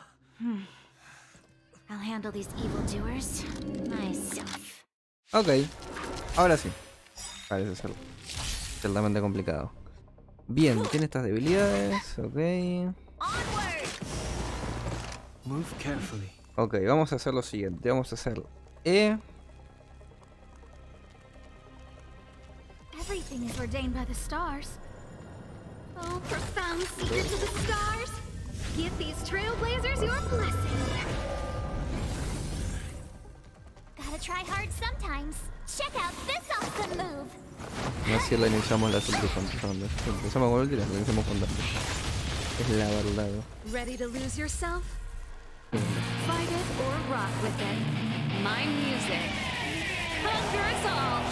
I'll handle these evildoers myself. Ok. Ahora sí. Parece ser ciertamente complicado. Bien, tiene estas debilidades. Ok. Move carefully. Ok, vamos a hacer lo siguiente. Vamos a hacer E. Everything is ordained by the stars. Oh, profound secrets of the stars. Give these trailblazers your blessing. Gotta try hard sometimes. Check out this awesome move. Así la iniciamos las últimas rondas. Empezamos con últimas, la iniciamos con tantas. Es la verdad. Ready to lose yourself? Fight it or rock with it. My music. Conquer us all.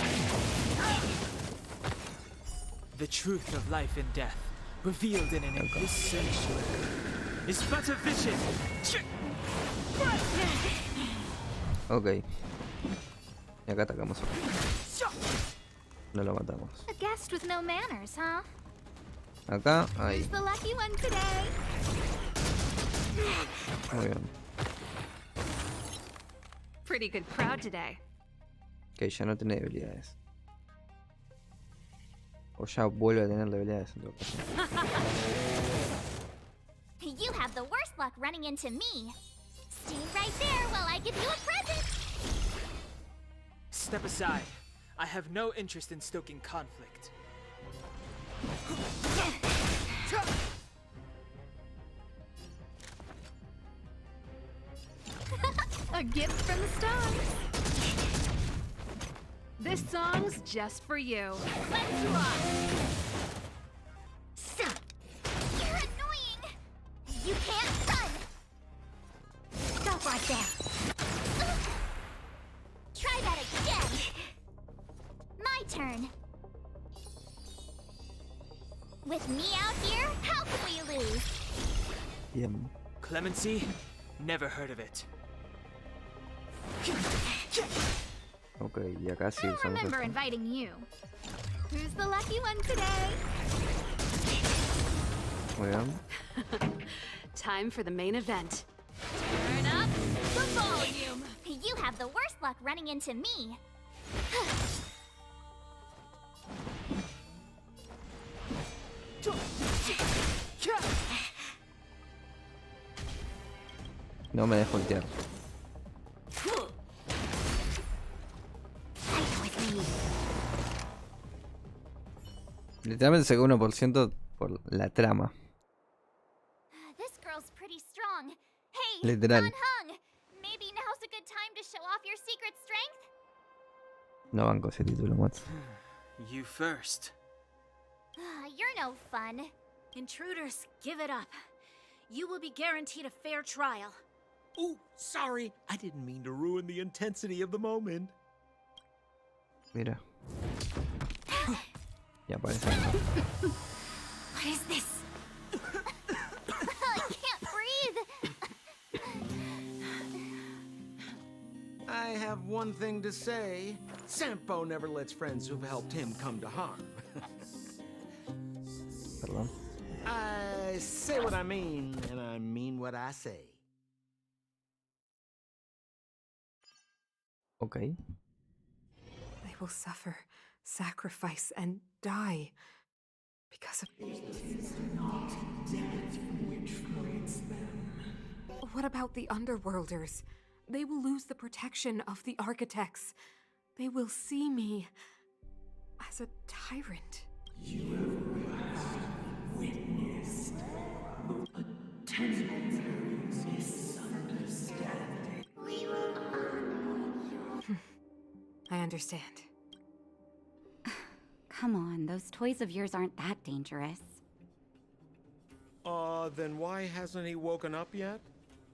The truth of life and death, revealed in an endless sanctuary, is but a vision. Ok. Y acá atacamos. No lo matamos. A guest with no manners, huh? Acá, ahí. Who's the lucky one today? Muy bien. Pretty good crowd today. Ok, ya no tiene debilidades. O ya vuelve a tener debilidades en todo caso. You have the worst luck running into me. Stay right there while I give you a present. Step aside. I have no interest in stoking conflict. A gift from the stars. This song's just for you. Let's rock. So, you're annoying. You can't run. Stop right there. Try that again. My turn. With me out here, how can we lose? Bien. Clemency? Never heard of it. Ok, y acá sí I'll usamos remember esto. inviting you. Who's the lucky one today? Muy bien. Time for the main event. Turn up the volume. You have the worst luck running into me. No me dejo voltear. Literalmente saqué 1% por la trama. This girl's pretty strong. Hey, Literal. Hung. Maybe now's a good time to show off your secret strength? No banco ese título, Mats. You first. You're no fun. Intruders, give it up. You will be guaranteed a fair trial. Ooh, sorry. I didn't mean to ruin the intensity of the moment. Mira. Ya aparece. What is this? I can't breathe. I have one thing to say. Sampo never lets friends who've helped him come to harm. Perdón. I say what I mean, and I mean what I say. Ok. They will suffer, sacrifice, and die because of... What about the Underworlders? They will lose the protection of the architects. They will see me as a tyrant. You have witnessed a temporary misunderstanding. We will I understand. Come on, those toys of yours aren't that dangerous. Then why hasn't he woken up yet?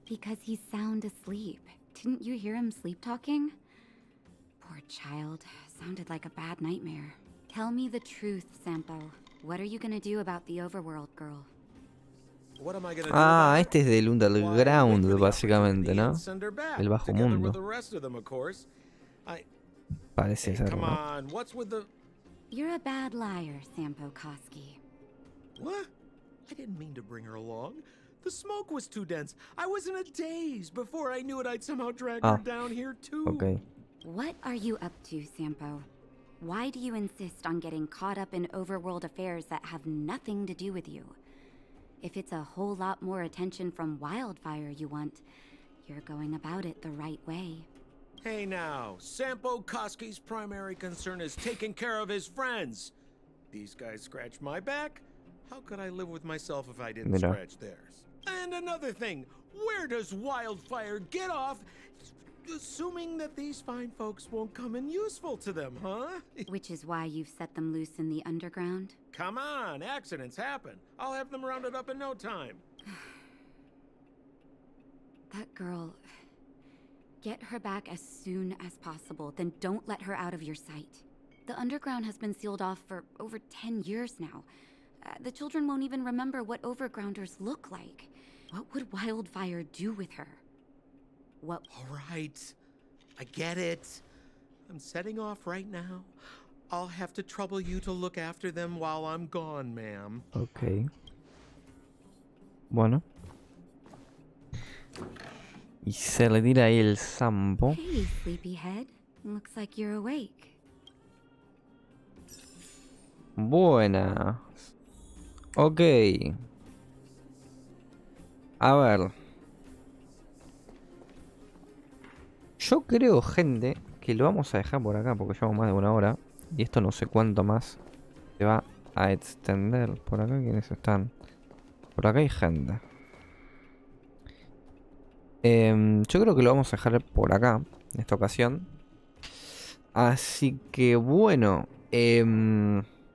Because he's sound asleep. Didn't you hear him sleep talking? Poor child. Sounded like a bad nightmare. Tell me the truth, Sampo. What are you gonna do about the overworld girl? What am I gonna do Ah, about it? este es del Why, wait underground, for the básicamente, opportunity ¿no? and send her back, El bajo together with mundo. the rest of them, of course. Parece Hey, ser, come ¿no? on, what's with the... You're a bad liar, Sampo Koski. What? I didn't mean to bring her along. The smoke was too dense. I was in a daze. Before I knew it, I'd somehow drag her down here too. Okay. What are you up to, Sampo? Why do you insist on getting caught up in overworld affairs that have nothing to do with you? If it's a whole lot more attention from Wildfire you want, you're going about it the right way. Hey now, Sampo Koski's primary concern is taking care of his friends. These guys scratch my back. How could I live with myself if I didn't Mira. scratch theirs? And another thing, where does Wildfire get off assuming that these fine folks won't come in useful to them, huh? Which is why you've set them loose in the underground? Come on, accidents happen. I'll have them rounded up in no time. That girl... Get her back as soon as possible, then don't let her out of your sight. The underground has been sealed off for over 10 years now. The children won't even remember what overgrounders look like. What would Wildfire do with her? What? All right, I get it. I'm setting off right now. I'll have to trouble you to look after them while I'm gone, ma'am. Ok. Bueno. Y se le tira ahí el Sampo. Hey, sleepyhead. Looks like you're awake. Buena. Ok. A ver. Yo creo, gente, que lo vamos a dejar por acá porque llevamos más de 1 hora. Y esto no sé cuánto más se va a extender. Por acá, ¿quiénes están? Por acá hay gente. Yo creo que lo vamos a dejar por acá, en esta ocasión. Así que bueno.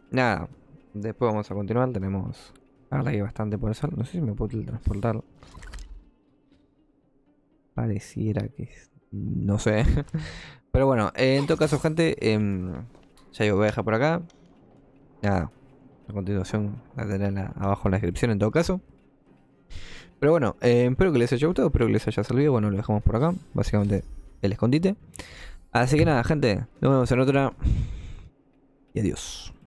Nada. Después vamos a continuar. Tenemos... Ahora hay bastante por hacer. No sé si me puedo transportar. Pareciera que... No sé. Pero bueno, en todo caso, gente, ya yo voy a dejar por acá. Nada, a continuación la tendrán abajo en la descripción en todo caso. Pero bueno, espero que les haya gustado, espero que les haya servido. Bueno, lo dejamos por acá, básicamente el escondite. Así que nada, gente, nos vemos en otra. Y adiós.